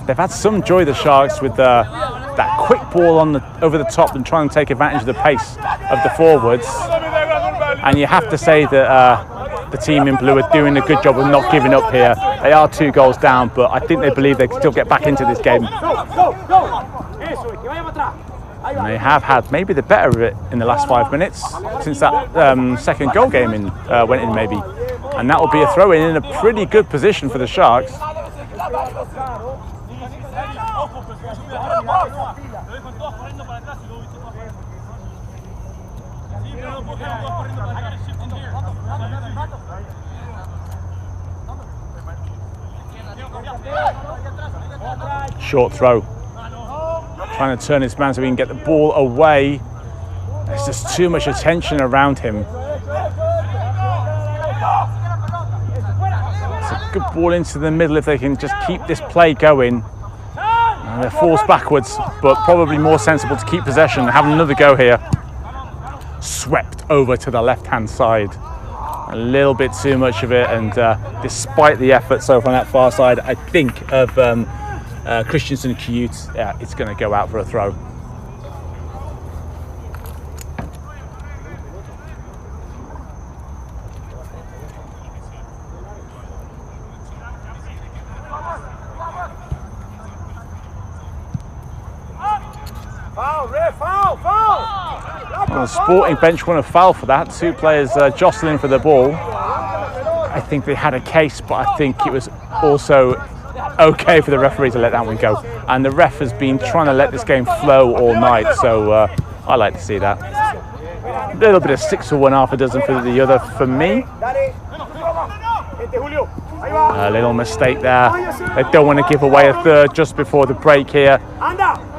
They've had some joy, the Sharks, with that quick ball over the top and trying to take advantage of the pace of the forwards. And you have to say that the team in blue are doing a good job of not giving up here. They are 2 goals down, but I think they believe they can still get back into this game. And they have had maybe the better of it in the last 5 minutes since that second goal game went in maybe. And that will be a throw-in in a pretty good position for the Sharks. Short throw. Trying to turn his man so he can get the ball away. There's just too much attention around him. It's a good ball into the middle if they can just keep this play going. And they're forced backwards, but probably more sensible to keep possession and have another go here. Swept over to the left-hand side. A little bit too much of it, and despite the efforts over on that far side, I think of Christensen Cute, yeah, it's going to go out for a throw. On the Sporting bench want to foul for that. 2 players jostling for the ball. I think they had a case, but I think it was also okay for the referee to let that one go. And the ref has been trying to let this game flow all night, so I like to see that. A little bit of 6 for one, half a dozen for the other for me. A little mistake there. They don't want to give away a third just before the break here.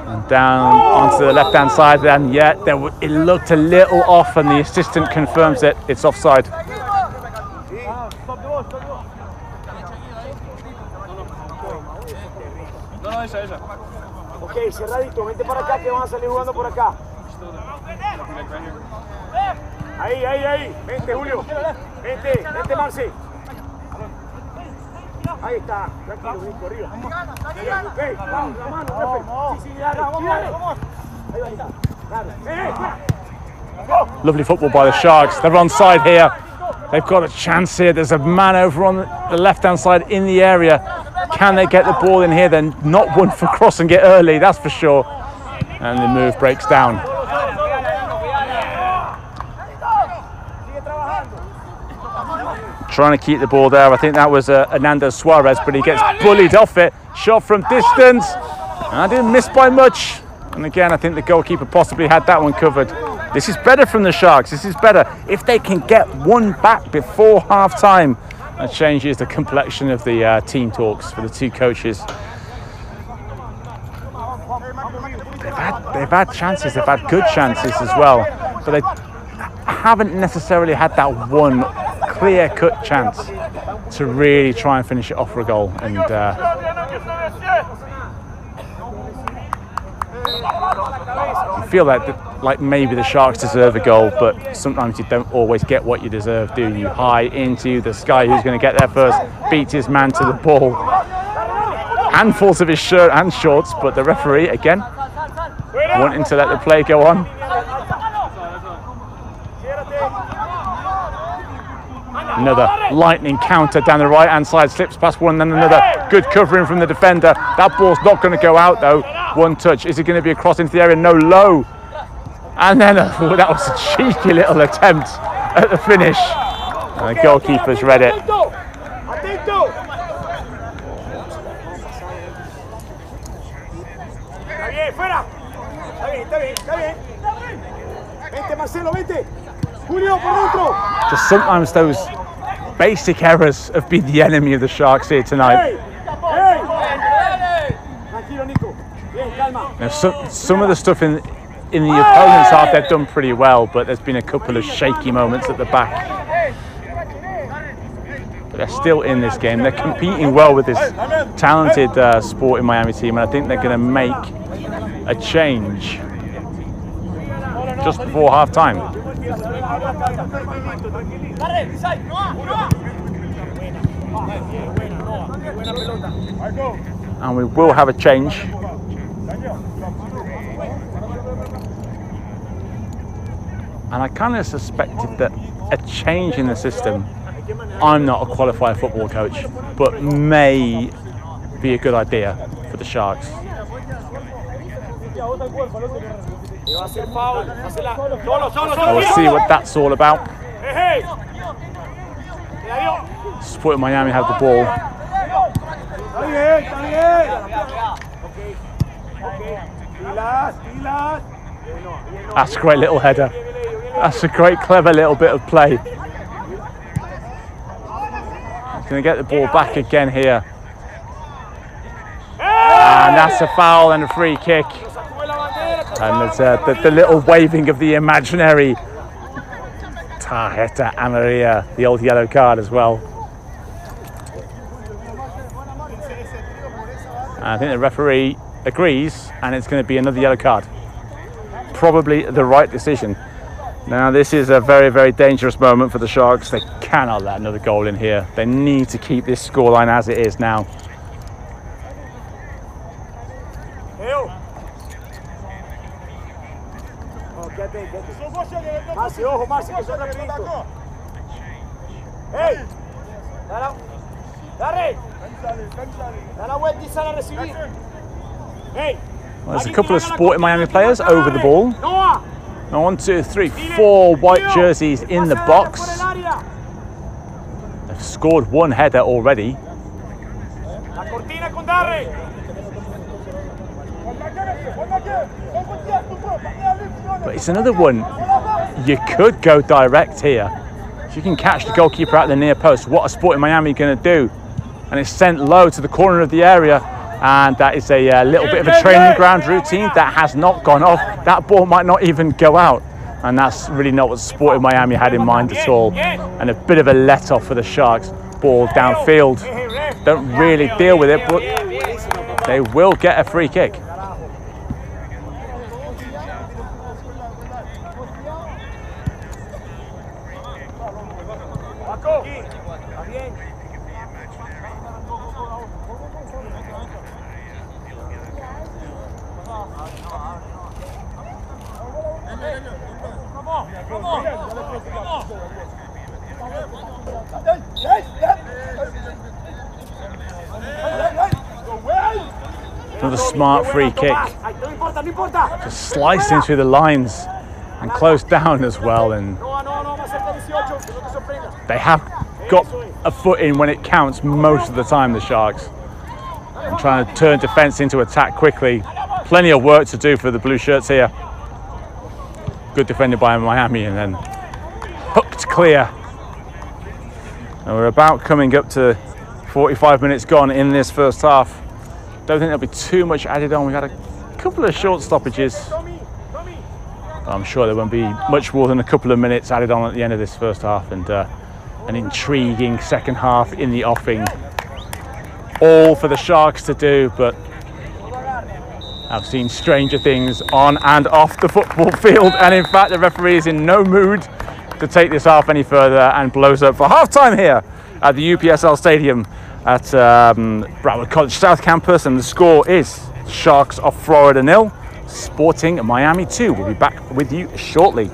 And down onto the left-hand side, and yet it looked a little off, and the assistant confirms it. It's offside. Ok, cerradito, vente para acá que van a salir jugando por acá. Ahí, vente Julio, vente Marci. Ahí está, tranquilo, Nico, arriba. Ok, vamos, la mano, sí, dale. Ahí está, dale. Lovely football by the Sharks. They're onside here. They've got a chance here. There's a man over on the left-hand side in the area. Can they get the ball in here? Then not one for crossing it early, that's for sure. And the move breaks down. Trying to keep the ball there. I think that was Hernando Suarez, but he gets bullied off it. Shot from distance. And I didn't miss by much. And again, I think the goalkeeper possibly had that one covered. This is better from the Sharks. This is better. If they can get one back before half-time, that changes the complexion of the team talks for the 2 coaches. They've had chances. They've had good chances as well. But they haven't necessarily had that one clear-cut chance to really try and finish it off for a goal. And I feel like maybe the Sharks deserve a goal, but sometimes you don't always get what you deserve, do you? High into the sky, who's going to get there first, beats his man to the ball. Handfuls of his shirt and shorts, but the referee, again, wanting to let the play go on. Another lightning counter down the right-hand side, slips past one, then another good covering from the defender. That ball's not going to go out though. One touch. Is it going to be across into the area? No, low. And then that was a cheeky little attempt at the finish. And the goalkeeper's read it. Just sometimes those basic errors have been the enemy of the Sharks here tonight. Now, some of the stuff in the opponent's half they've done pretty well, but there's been a couple of shaky moments at the back. But they're still in this game. They're competing well with this talented Sporting Miami team, and I think they're going to make a change just before half time. And we will have a change. And I kind of suspected that a change in the system, I'm not a qualified football coach, but may be a good idea for the Sharks. So we'll see what that's all about. Sporting Miami have the ball. That's a great little header. That's a great, clever little bit of play. He's going to get the ball back again here. And that's a foul and a free kick. And there's the little waving of the imaginary tarjeta amarilla, the old yellow card as well. And I think the referee agrees, and it's going to be another yellow card. Probably the right decision. Now this is a very, very dangerous moment for the Sharks. They cannot let another goal in here. They need to keep this scoreline as it is now. Well, there's a couple of Sporting Miami players over the ball. Now 1, 2, 3, 4 white jerseys in the box. They've scored one header already. But it's another one. You could go direct here. If you can catch the goalkeeper at the near post, what are Sporting Miami going to do? And it's sent low to the corner of the area. And that is a little bit of a training ground routine that has not gone off. That ball might not even go out. And that's really not what Sporting Miami had in mind at all. And a bit of a let-off for the Sharks. Ball downfield. Don't really deal with it, but they will get a free kick. Another smart free kick. Just slicing through the lines and close down as well. And they have got a foot in when it counts most of the time, the Sharks. And trying to turn defence into attack quickly. Plenty of work to do for the blue shirts here. Good defended by Miami and then hooked clear. And we're about coming up to 45 minutes gone in this first half. Don't think there'll be too much added on. We've had a couple of short stoppages. I'm sure there won't be much more than a couple of minutes added on at the end of this first half, and an intriguing second half in the offing. All for the Sharks to do, but I've seen stranger things on and off the football field, and in fact the referee is in no mood to take this half any further and blows up for half-time here at the UPSL Stadium at Broward College South Campus, and the score is Sharks of Florida 0, Sporting Miami 2. We'll be back with you shortly.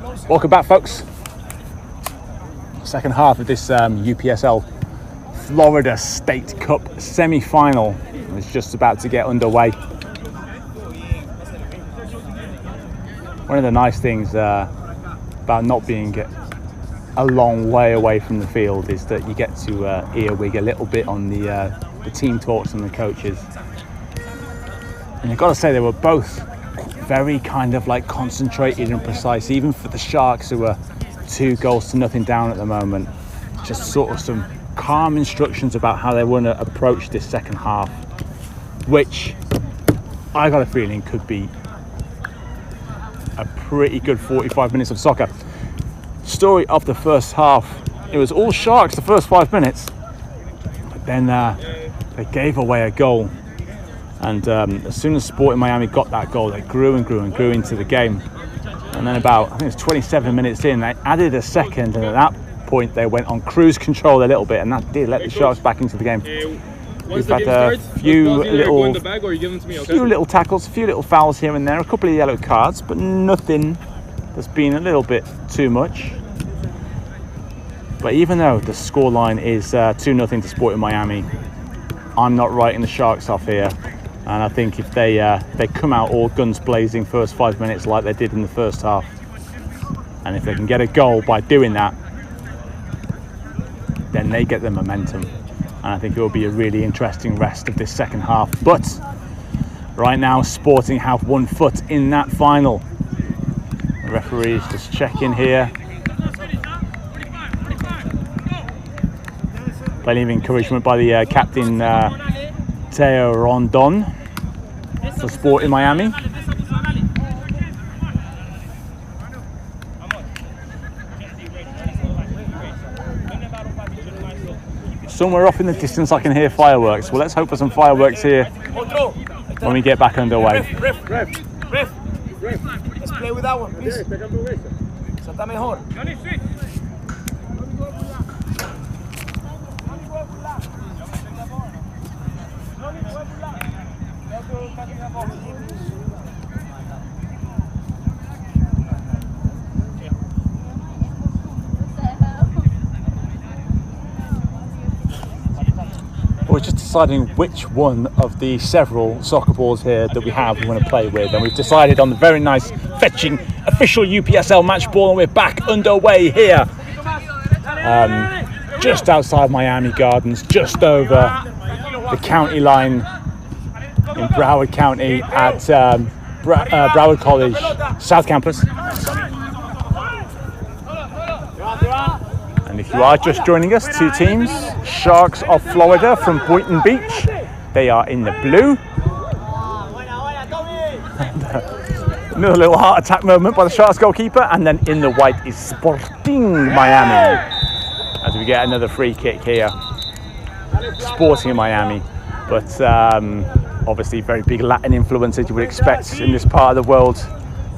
Welcome back, folks. Second half of this UPSL Florida State Cup semi-final is just about to get underway. One of the nice things about not being a long way away from the field is that you get to earwig a little bit on the team talks and the coaches. And I've got to say, they were both very kind of like concentrated and precise, even for the Sharks, who are 2-0 down at the moment. Just sort of some calm instructions about how they want to approach this second half, which I got a feeling could be a pretty good 45 minutes of soccer. Story of the first half, it was all Sharks the first 5 minutes, but then they gave away a goal. And as soon as Sporting Miami got that goal, they grew and grew and grew into the game. And then about, I think it was 27 minutes in, they added a second, and at that point they went on cruise control a little bit, and that did let the Sharks back into the game. We've had a few little tackles, a few little fouls here and there, a couple of yellow cards, but nothing that's been a little bit too much. But even though the scoreline is 2-0 to Sporting Miami, I'm not writing the Sharks off here. And I think if they come out all guns blazing first 5 minutes like they did in the first half, and if they can get a goal by doing that, then they get the momentum. And I think it will be a really interesting rest of this second half. But right now, Sporting have 1 foot in that final. The referee's just checking here. Plenty of encouragement by the captain, Theo Rondon, for Sporting Miami. Somewhere off in the distance I can hear fireworks. Well, let's hope for some fireworks here when we get back underway. Let's play with that one, please. Está mejor. We're just deciding which one of the several soccer balls here that we have we want to play with, and we've decided on the very nice fetching official UPSL match ball, and we're back underway here just outside Miami Gardens, just over the county line in Broward County at Broward College South Campus. And if you are just joining us, 2 teams, Sharks of Florida from Boynton Beach. They are in the blue. And, another little heart attack moment by the Sharks goalkeeper. And then in the white is Sporting Miami. As we get another free kick here. Sporting Miami. But obviously very big Latin influence as you would expect in this part of the world.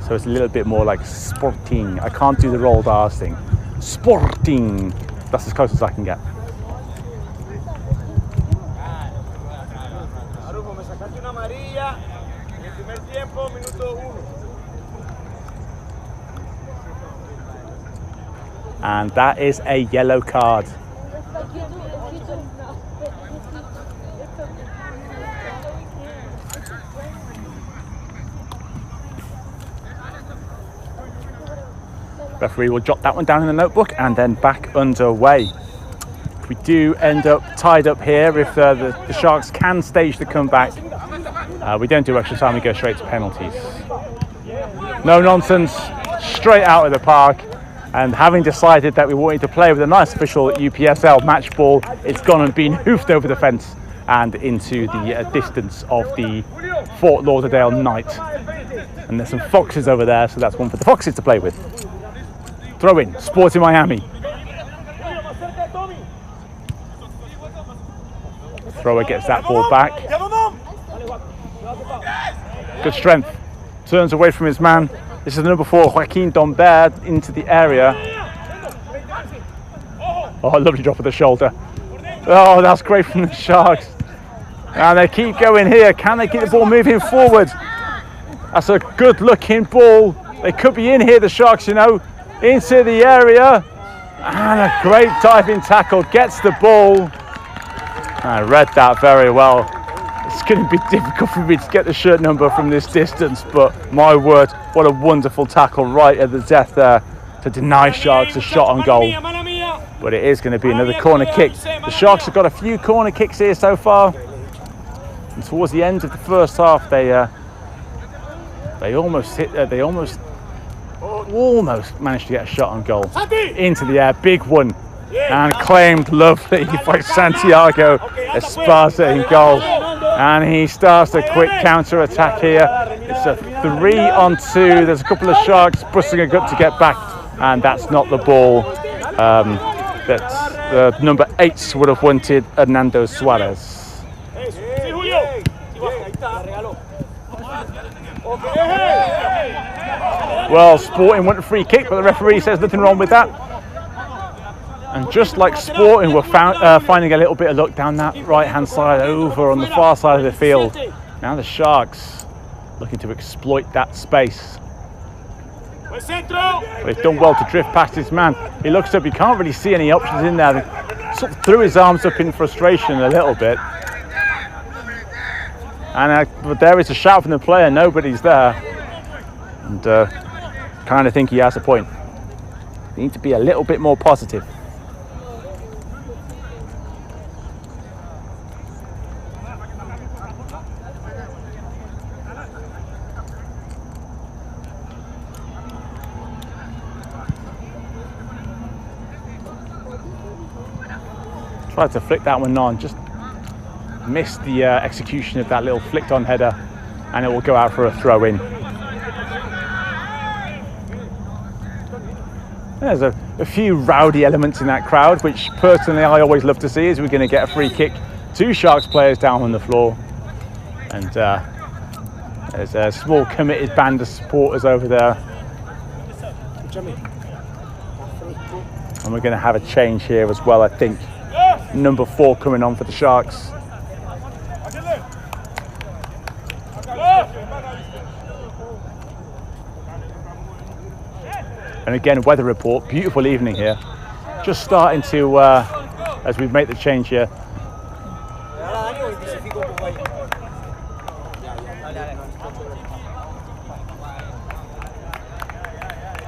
So it's a little bit more like Sporting. I can't do the rolled R's thing. Sporting. That's as close as I can get. And that is a yellow card. Referee will jot that one down in the notebook, and then back underway. If we do end up tied up here, if the Sharks can stage the comeback, we don't do extra time, we go straight to penalties. No nonsense, straight out of the park. And having decided that we wanted to play with a nice official UPSL match ball, it's gone and been hoofed over the fence and into the distance of the Fort Lauderdale Knight. And there's some foxes over there, so that's one for the foxes to play with. Throw in, Sporting Miami. Thrower gets that ball back. Good strength. Turns away from his man. This is the number 4, Joaquin Dombert, into the area. Oh, lovely drop of the shoulder. Oh, that's great from the Sharks. And they keep going here. Can they get the ball moving forward? That's a good looking ball. They could be in here, the Sharks, you know. into the area. And a great diving tackle, gets the ball. I read that very well. It's going to be difficult for me to get the shirt number from this distance, but my word, what a wonderful tackle right at the death there to deny Sharks a shot on goal. But it is going to be another corner kick. The Sharks have got a few corner kicks here so far. And towards the end of the first half, they almost managed to get a shot on goal. Into the air, big one. And claimed lovely by Santiago Esparza in goal. And he starts a quick counter-attack here. It's a 3-on-2. There's a couple of Sharks busting up to get back. And that's not the ball that number 8 would have wanted, Hernando Suarez. Well, Sporting want a free kick, but the referee says nothing wrong with that. And just like Sporting were finding a little bit of luck down that right-hand side over on the far side of the field. Now the Sharks looking to exploit that space. But he's done well to drift past his man. He looks up, you can't really see any options in there. He sort of threw his arms up in frustration a little bit. And but there is a shout from the player, nobody's there. And kind of think he has a point. You need to be a little bit more positive. Tried to flick that one on, just missed the execution of that little flicked on header, and it will go out for a throw in. There's a few rowdy elements in that crowd, which personally I always love to see, as we're going to get a free kick. 2 Sharks players down on the floor, and there's a small committed band of supporters over there. And we're going to have a change here as well, I think. Number 4 coming on for the Sharks. And again, weather report, beautiful evening here. Just starting to, as we make the change here.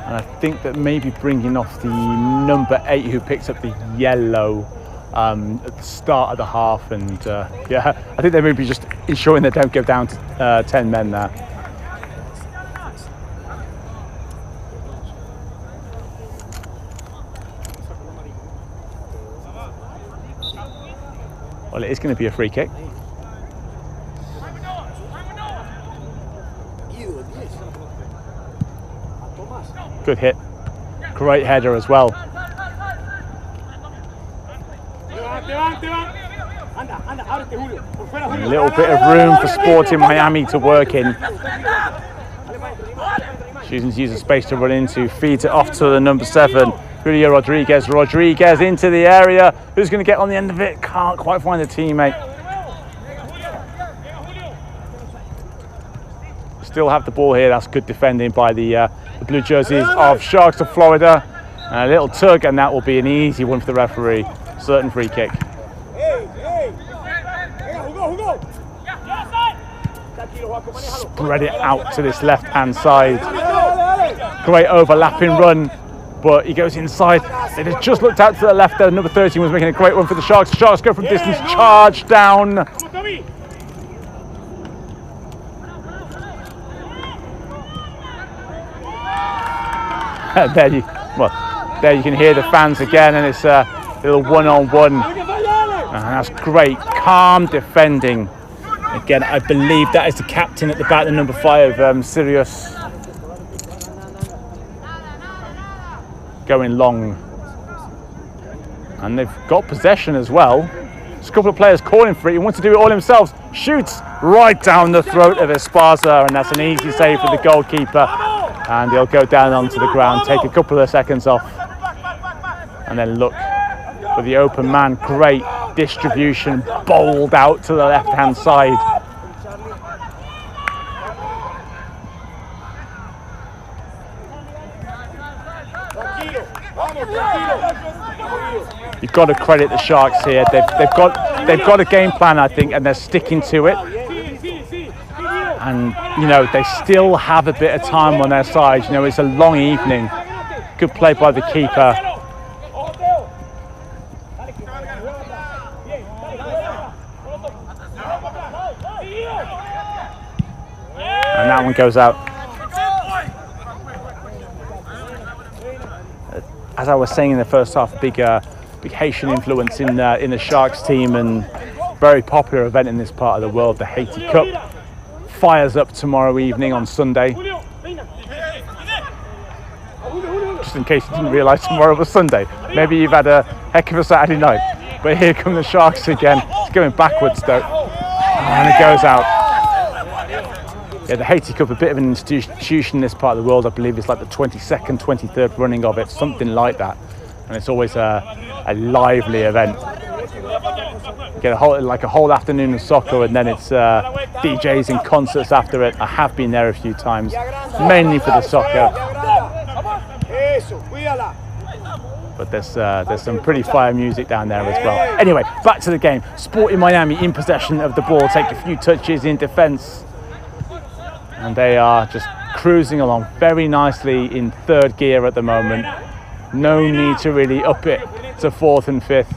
And I think that maybe bringing off the number 8 who picks up the yellow at the start of the half, and yeah, I think they may be just ensuring they don't go down to 10 men there. Well, it is going to be a free kick. Good hit. Great header as well. A little bit of room for Sporting Miami to work in. Choosing to use the space to run into, feeds it off to the number 7, Julio Rodriguez. Rodriguez into the area. Who's going to get on the end of it? Can't quite find a teammate. Still have the ball here. That's good defending by the blue jerseys of Sharks of Florida. And a little tug, and that will be an easy one for the referee. Certain free kick. Spread it out to this left-hand side. Great overlapping run, but he goes inside. They just looked out to the left there. Number 13 was making a great run for the Sharks. Sharks go from distance, charge down. There you can hear the fans again, and it's a little one-on-one. And that's great, calm defending. Again, I believe that is the captain at the back, the number 5, Sirius. Going long. And they've got possession as well. There's a couple of players calling for it. He wants to do it all himself. Shoots right down the throat of Esparza, and that's an easy save for the goalkeeper. And he'll go down onto the ground, take a couple of seconds off, and then look for the open man. Great distribution, bowled out to the left-hand side. You've got to credit the Sharks here. They've got a game plan, I think, and they're sticking to it. And you know, they still have a bit of time on their side. You know, it's a long evening. Good play by the keeper. And that one goes out. As I was saying in the first half, big Haitian influence in the Sharks team, and very popular event in this part of the world, the Haiti Cup. Fires up tomorrow evening on Sunday. Just in case you didn't realise tomorrow was Sunday. Maybe you've had a heck of a Saturday night. But here come the Sharks again. It's going backwards though. And it goes out. Yeah, the Haiti Cup, a bit of an institution in this part of the world. I believe it's like the 22nd, 23rd running of it, something like that. And it's always a lively event. Get a whole afternoon of soccer, and then it's DJs and concerts after it. I have been there a few times, mainly for the soccer. But there's some pretty fire music down there as well. Anyway, back to the game. Sporting Miami in possession of the ball, take a few touches in defence. And they are just cruising along very nicely in third gear at the moment. No need to really up it to fourth and fifth.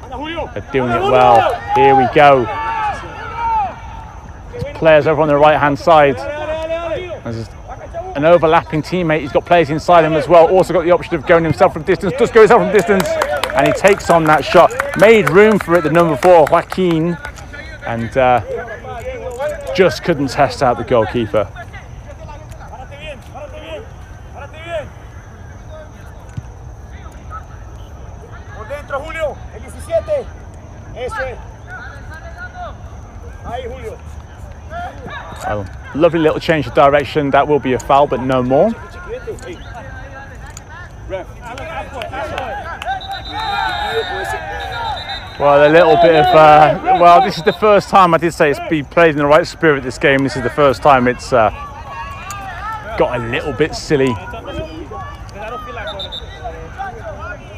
They're doing it well. Here we go. There's players over on the right hand side. There's an overlapping teammate. He's got players inside him as well. Also got the option of going himself from distance. Does go himself from distance. And he takes on that shot. Made room for it, the number 4, Joaquin. And just couldn't test out the goalkeeper. Oh, lovely little change of direction. That will be a foul, but no more. Well, a little bit of well, this is the first time, I did say it's been played in the right spirit, this game. This is the first time it's got a little bit silly.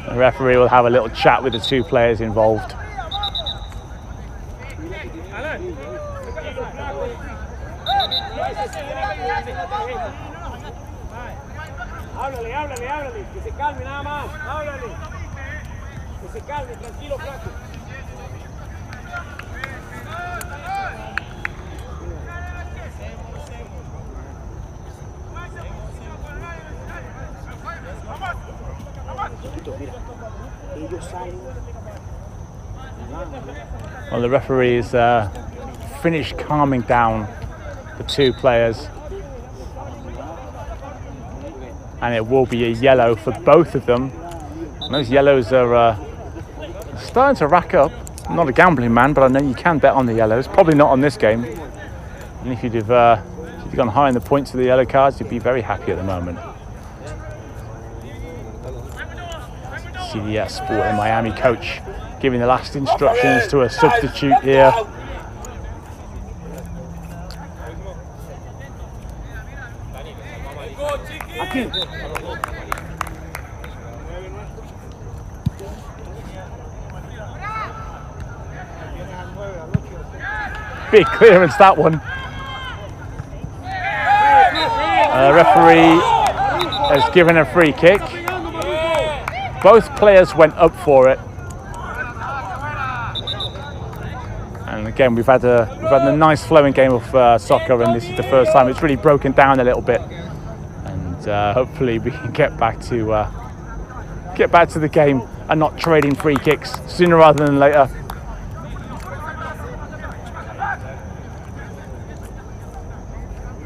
The referee will have a little chat with the two players involved. Háblale, que se calme nada más, háblale. Que se calme, tranquilo, flaco. Well, the referee is finished calming down the two players. And it will be a yellow for both of them. And those yellows are starting to rack up. I'm not a gambling man, but I know you can bet on the yellows. Probably not on this game. And if you'd gone high in the points of the yellow cards, you'd be very happy at the moment. CDS Sporting Miami coach giving the last instructions to a substitute here. Big clearance, that one. Referee has given a free kick. Both players went up for it. And again, we've had a nice flowing game of soccer, and this is the first time it's really broken down a little bit. And hopefully we can get back to the game and not trading free kicks sooner rather than later.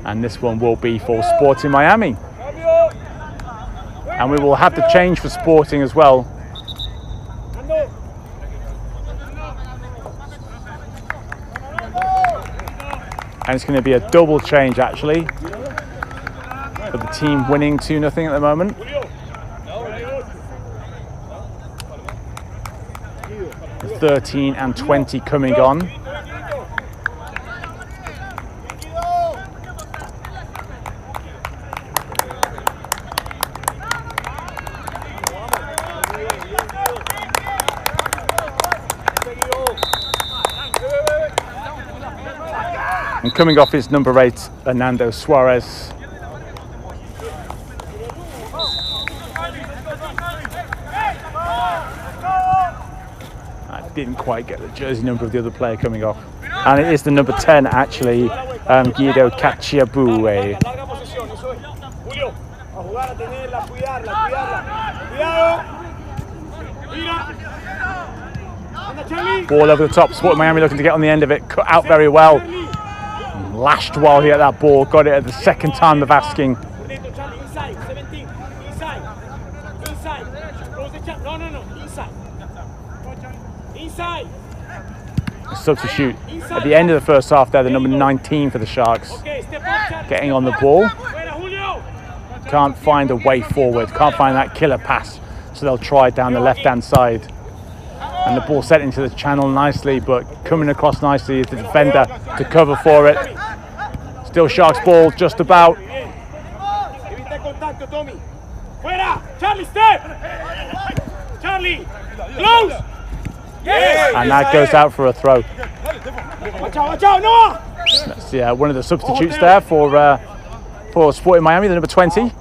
And this one will be for Sporting Miami. And we will have the change for Sporting as well. And it's going to be a double change actually, for the team winning 2-0 at the moment. The 13 and 20 coming on. coming off is number 8, Hernando Suarez. I didn't quite get the jersey number of the other player coming off. And it is the number 10, actually, Guido Cacciabue. Ball over the top, Sporting Miami looking to get on the end of it, cut out very well. Lashed while he had that ball, got it at the second time of asking. A substitute at the end of the first half there, the number 19 for the Sharks. Getting on the ball. Can't find a way forward, can't find that killer pass, so they'll try down the left-hand side. And the ball set into the channel nicely, but coming across nicely is the defender to cover for it. Still Sharks ball, just about. And that goes out for a throw. That's one of the substitutes there for Sporting Miami, the number 20.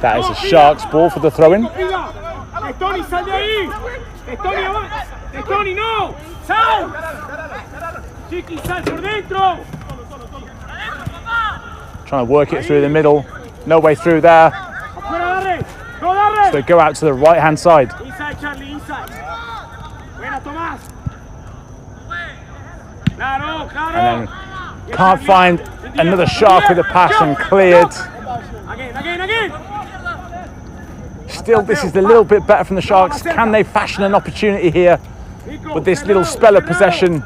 That is a Sharks ball for the throw-in. Trying to work it through the middle. No way through there. So they go out to the right-hand side. And then can't find another Shark with a pass and cleared. Still, this is a little bit better from the Sharks. Can they fashion an opportunity here with this little spell of possession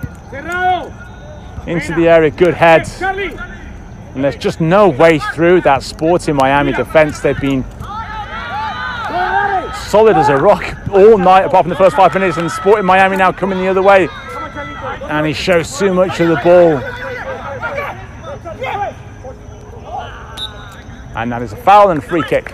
into the area? Good head. And there's just no way through that Sporting Miami defence. They've been solid as a rock all night, apart from the first 5 minutes, and Sporting Miami now coming the other way. And he shows too much of the ball. And that is a foul and a free kick.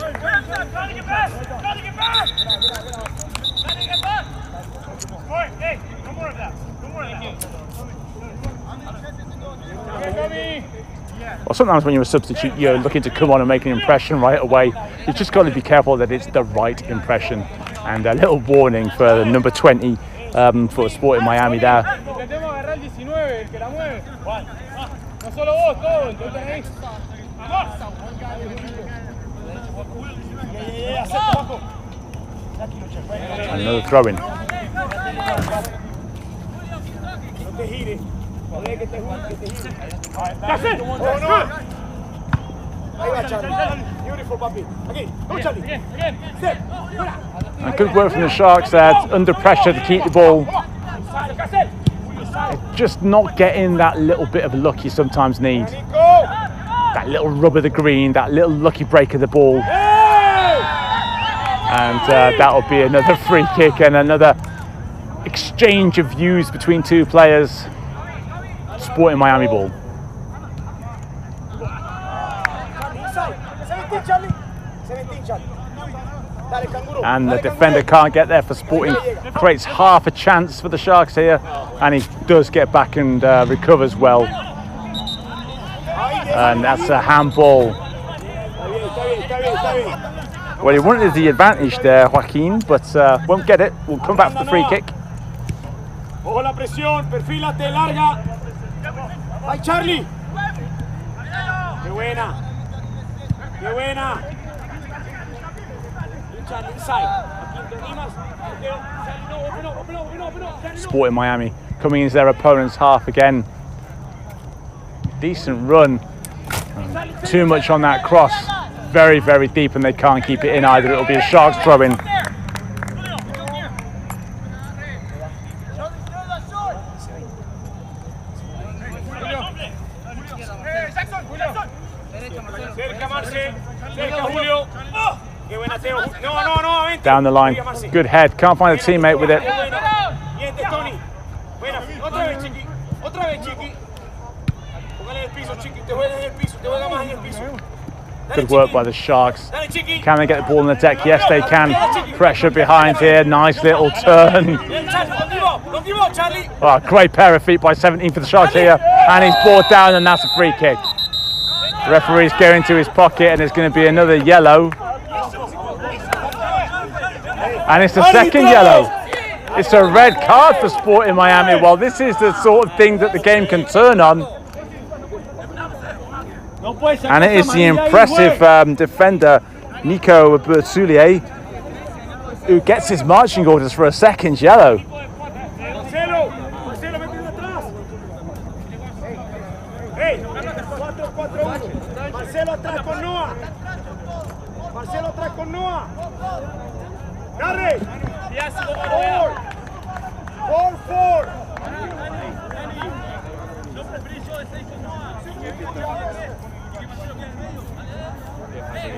Well, sometimes when you're a substitute, you're looking to come on and make an impression right away. You've just got to be careful that it's the right impression. And a little warning for the number 20 for Sporting Miami there. Another throw-in. That's it! Beautiful, puppy. And good work from the Sharks there, under pressure to keep the ball. Just not getting that little bit of luck you sometimes need. That little rub of the green, that little lucky break of the ball. And that'll be another free kick and another exchange of views between two players. Sporting Miami ball. And the defender can't get there for Sporting. Creates half a chance for the Sharks here, and he does get back and recovers well. And that's a handball. Well, he wanted the advantage there, Joaquin, but won't get it. We'll come back for the free kick. Ojo la presión, perfílate, larga. ¡Ay, Charlie! ¡Qué buena! ¡Qué buena! Sporting Miami coming into their opponent's half again. Decent run. Too much on that cross. Very, very deep, and they can't keep it in either. It'll be a Sharks throw-in. Down the line, good head, can't find a teammate with it. Good work by the Sharks. Can they get the ball in the deck? Yes, they can. Pressure behind here. Nice little turn. Oh, great pair of feet by 17 for the Sharks here. And he's brought down, and that's a free kick. The referee's going to his pocket, and it's going to be another yellow. And it's the second yellow. It's a red card for Sporting Miami. Well, this is the sort of thing that the game can turn on. And it is the impressive defender, Nico Upsl, who gets his marching orders for a second yellow. Marcelo atrás con Noah. Marcelo atrás con Noah. Garre. 4-4.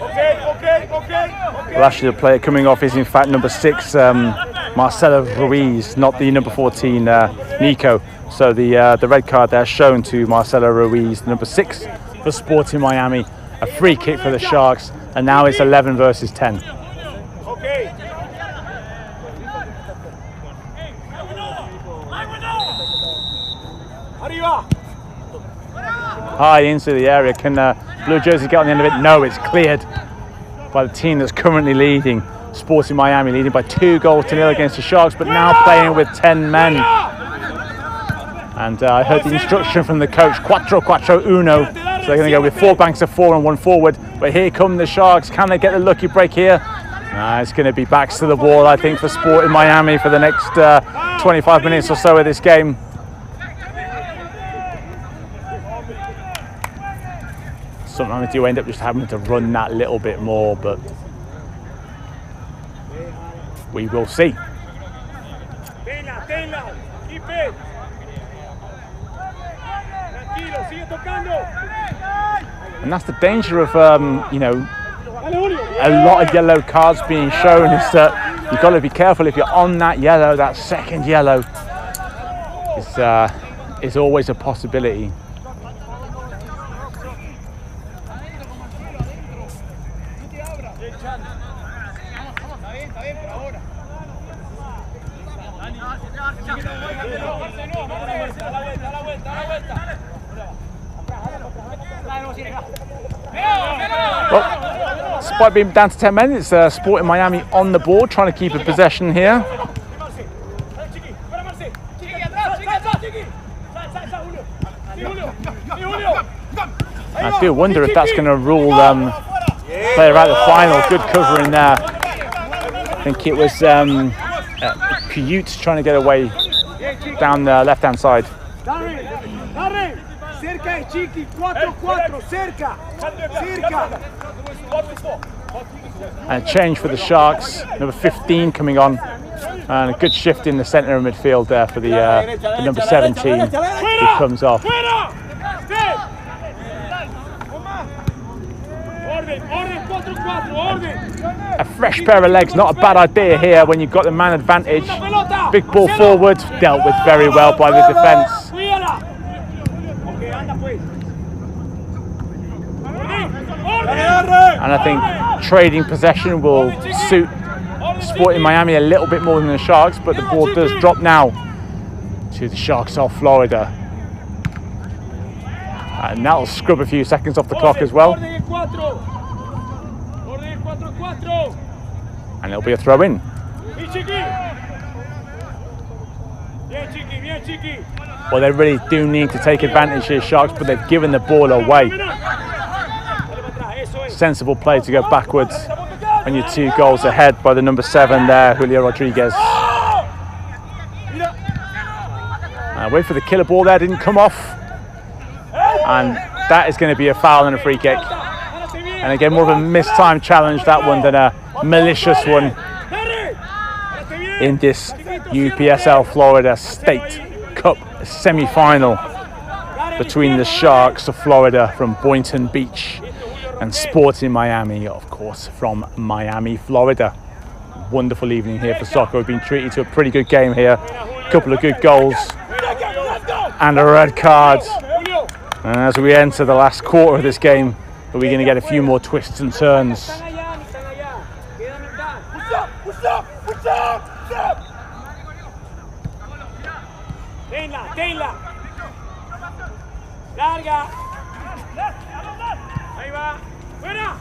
Okay. Well, actually, the player coming off is in fact number 6, Marcelo Ruiz, not the number 14, Nico. So the red card there shown to Marcelo Ruiz, number 6 for Sporting Miami. A free kick for the Sharks, and now it's 11 versus 10. Okay. High into the area. Can Blue Jersey get on the end of it? No, it's cleared by the team that's currently leading. Sporting Miami leading by 2-0 against the Sharks, but now playing with 10 men. And I heard the instruction from the coach, 4-4-1. So they're going to go with 4 banks of 4 and 1 forward. But here come the Sharks. Can they get the lucky break here? It's going to be backs to the wall, I think, for Sporting Miami for the next 25 minutes or so of this game. Sometimes you end up just having to run that little bit more, but we will see. And that's the danger of, you know, a lot of yellow cards being shown, is that you've got to be careful if you're on that yellow. That second yellow is always a possibility. Well, despite being down to 10 men, it's Sporting Miami on the board, trying to keep a possession here. I do wonder if that's going to rule player out the final. Good cover in there. I think it was Piyut trying to get away down the left-hand side. And a change for the Sharks, number 15 coming on, and a good shift in the centre of midfield there for the number 17 who comes off. A fresh pair of legs, not a bad idea here when you've got the man advantage. Big ball forward, dealt with very well by the defence. And I think trading possession will suit Sporting Miami a little bit more than the Sharks, but the ball does drop now to the Sharks of Florida. And that'll scrub a few seconds off the clock as well. And it'll be a throw in. Well, they really do need to take advantage here, Sharks, but they've given the ball away. Sensible play to go backwards when you're 2 goals ahead by the number 7 there, Julio Rodriguez. Wait for the killer ball there, didn't come off. And that is going to be a foul and a free kick. And again, more of a mistimed challenge, that one, than a malicious one in this UPSL Florida State Cup semi-final between the Sharks of Florida from Boynton Beach and Sporting Miami, of course, from Miami, Florida. Wonderful evening here for soccer. We've been treated to a pretty good game here. A couple of good goals and a red card. And as we enter the last quarter of this game, Are we going to get a few more twists and turns? Tenla. Larga. Ahí va. Fuera.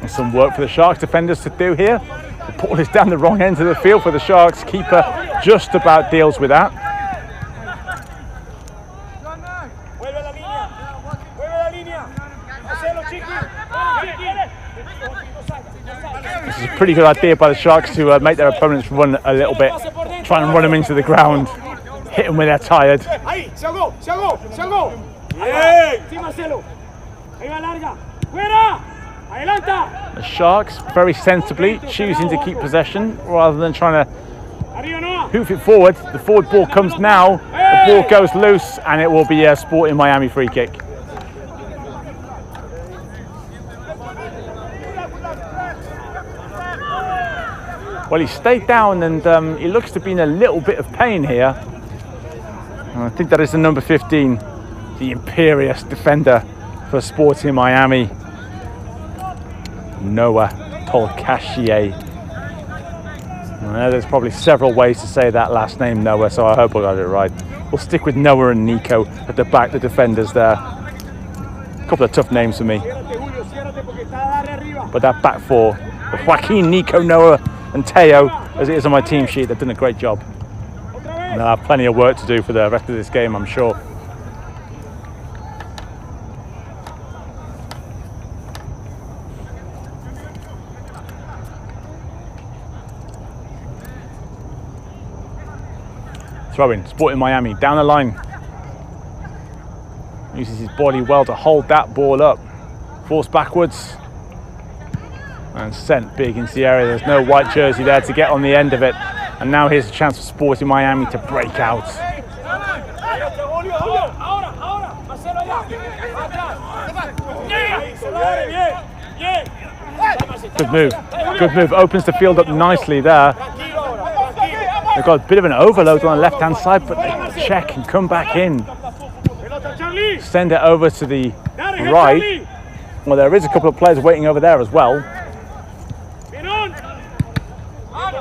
And some work for the Sharks defenders to do here. The ball is down the wrong end of the field for the Sharks. Keeper just about deals with that. This is a pretty good idea by the Sharks to make their opponents run a little bit. Try and run them into the ground. Hit them when they're tired. The Sharks very sensibly choosing to keep possession rather than trying to hoof it forward. The forward ball comes now. The ball goes loose and it will be a Sporting Miami free kick. Well, he stayed down and he looks to be in a little bit of pain here. And I think that is the number 15, the imperious defender for Sporting Miami, Noah Tolkachier. I know there's probably several ways to say that last name, Noah, so I hope I got it right. We'll stick with Noah and Nico at the back, the defenders there. A couple of tough names for me. But that back four, Joaquin, Nico, Noah and Teo, as it is on my team sheet, they've done a great job. And they'll have plenty of work to do for the rest of this game, I'm sure. Throwing, Sporting Miami down the line. Uses his body well to hold that ball up. Forced backwards. And sent big into the area. There's no white jersey there to get on the end of it. And now here's a chance for Sporting Miami to break out. Good move. Good move. Opens the field up nicely there. They've got a bit of an overload on the left-hand side, but they check and come back in. Send it over to the right. Well, there is a couple of players waiting over there as well.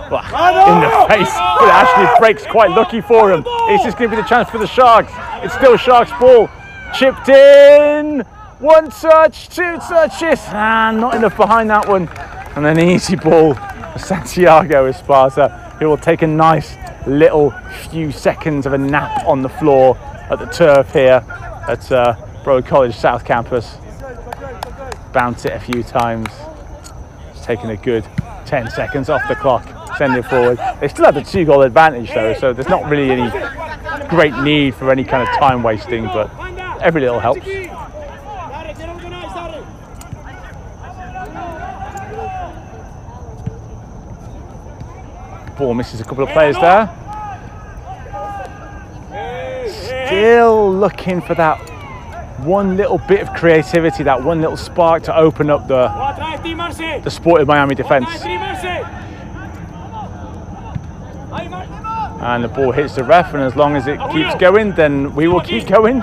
In the face, but actually breaks quite lucky for him. It's just going to be the chance for the Sharks. It's still Sharks ball. Chipped in. One touch, two touches. Not enough behind that one. And an easy ball for Santiago Esparza, who will take a nice little few seconds of a nap on the floor at the turf here at Broward College South Campus. Bounce it a few times. It's taken a good 10 seconds off the clock. Send it forward. They still have the 2-goal advantage though, so there's not really any great need for any kind of time wasting, but every little helps. Ball misses a couple of players there. Still looking for that one little bit of creativity, that one little spark to open up the Sporting Miami defence. And the ball hits the ref, and as long as it keeps going, then we will keep going.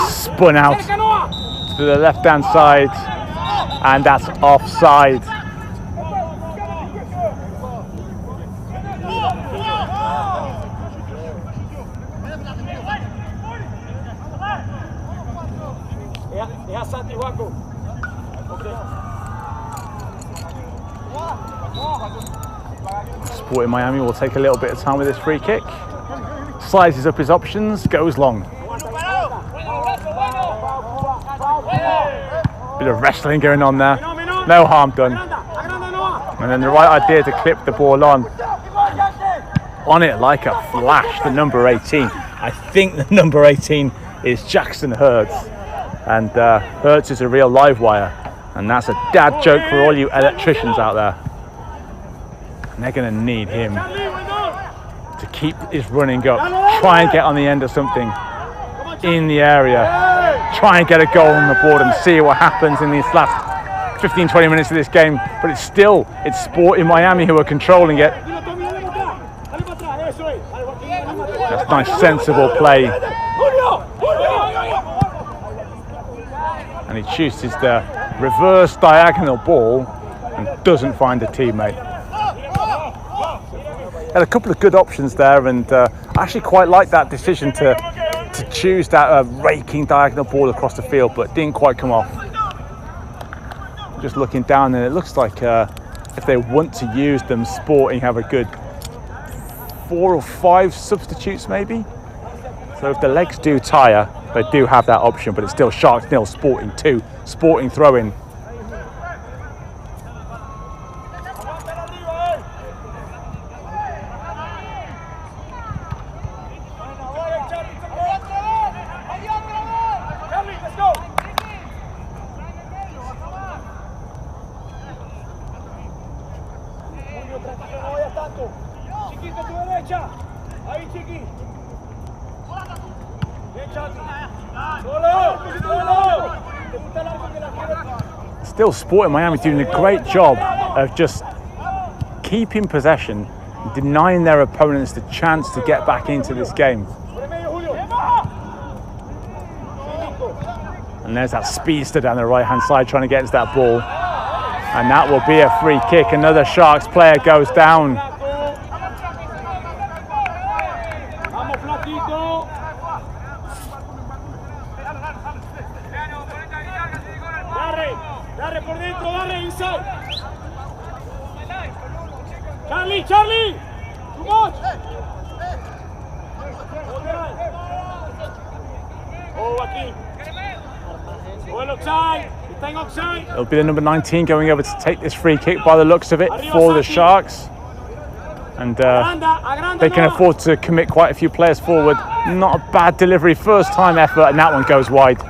Spun out to the left-hand side, and that's offside. Sporting Miami will take a little bit of time with this free kick. Sizes up his options, goes long. Bit of wrestling going on there. No harm done. And then the right idea to clip the ball on it like a flash, the number 18. I think the number 18 is Jackson Hurts. And Hurts is a real live wire. And that's a dad joke for all you electricians out there. And they're going to need him to keep his running up, try and get on the end of something in the area, try and get a goal on the board and see what happens in these last 15-20 minutes of this game. But it's Sporting Miami who are controlling it. That's nice, sensible play. and he chooses the reverse diagonal ball and doesn't find a teammate. Had a couple of good options there, and I actually quite like that decision to choose that raking diagonal ball across the field, but didn't quite come off. Just looking down, and it looks like if they want to use them, Sporting have a good 4 or 5 substitutes maybe. So if the legs do tire, they do have that option, but it's still Sharks 0, Sporting 2. Sporting throw-in. Still Sporting Miami doing a great job of just keeping possession, denying their opponents the chance to get back into this game. And there's that speedster down the right-hand side trying to get into that ball. And that will be a free kick. Another Sharks player goes down. Charlie! Too much! Oh, Joaquin. Well, offside. It'll be the number 19 going over to take this free kick by the looks of it for the Sharks. And they can afford to commit quite a few players forward. Not a bad delivery, first time effort, and that one goes wide.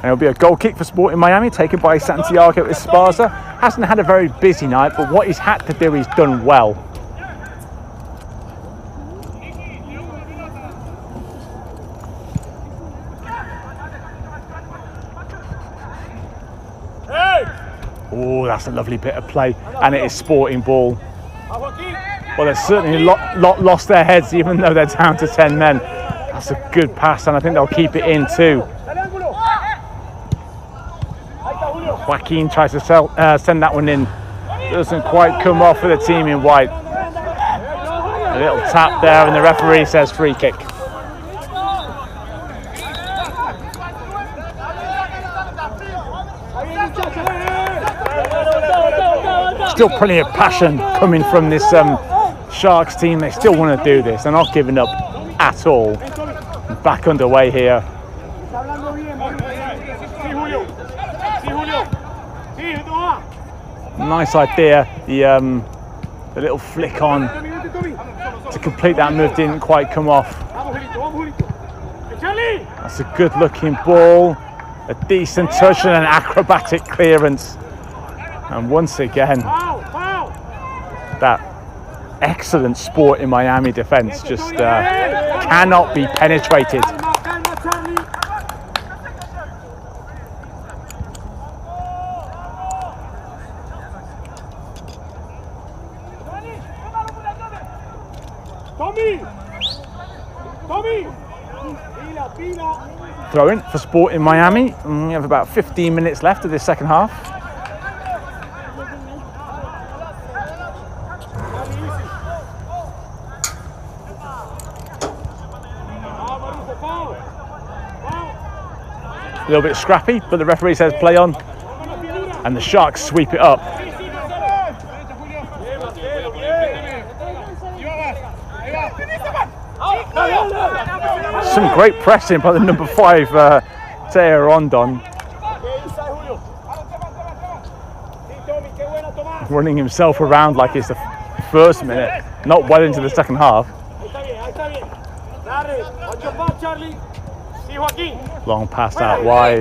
And it'll be a goal kick for Sporting Miami, taken by Santiago Esparza. Hasn't had a very busy night, but what he's had to do, he's done well. Oh, that's a lovely bit of play, and it is Sporting ball. Well, they've certainly lost their heads, even though they're down to 10 men. That's a good pass, and I think they'll keep it in too. Joaquin tries to send that one in. Doesn't quite come off for the team in white. A little tap there, and the referee says free kick. Still plenty of passion coming from this Sharks team. They still want to do this. They're not giving up at all. Back underway here. Nice idea. The little flick on to complete that move didn't quite come off. That's a good looking ball. A decent touch and an acrobatic clearance. And once again, that excellent Sporting Miami defense just cannot be penetrated. Throw in for Sporting Miami. We have about 15 minutes left of this second half. A little bit scrappy, but the referee says play on, and the Sharks sweep it up. Some great pressing by the number 5, Teo Rondon. Running himself around like it's the first minute, not well into the second half. Long pass out wide.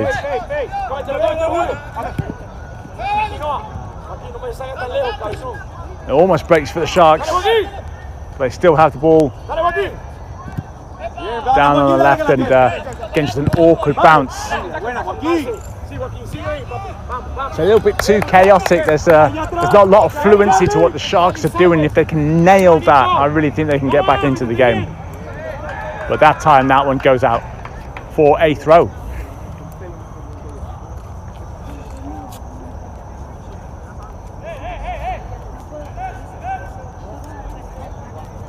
It almost breaks for the Sharks. They still have the ball down on the left, and again just an awkward bounce. It's a little bit too chaotic. There's not a lot of fluency to what the Sharks are doing. If they can nail that, I really think they can get back into the game. But that time, that one goes out for a throw.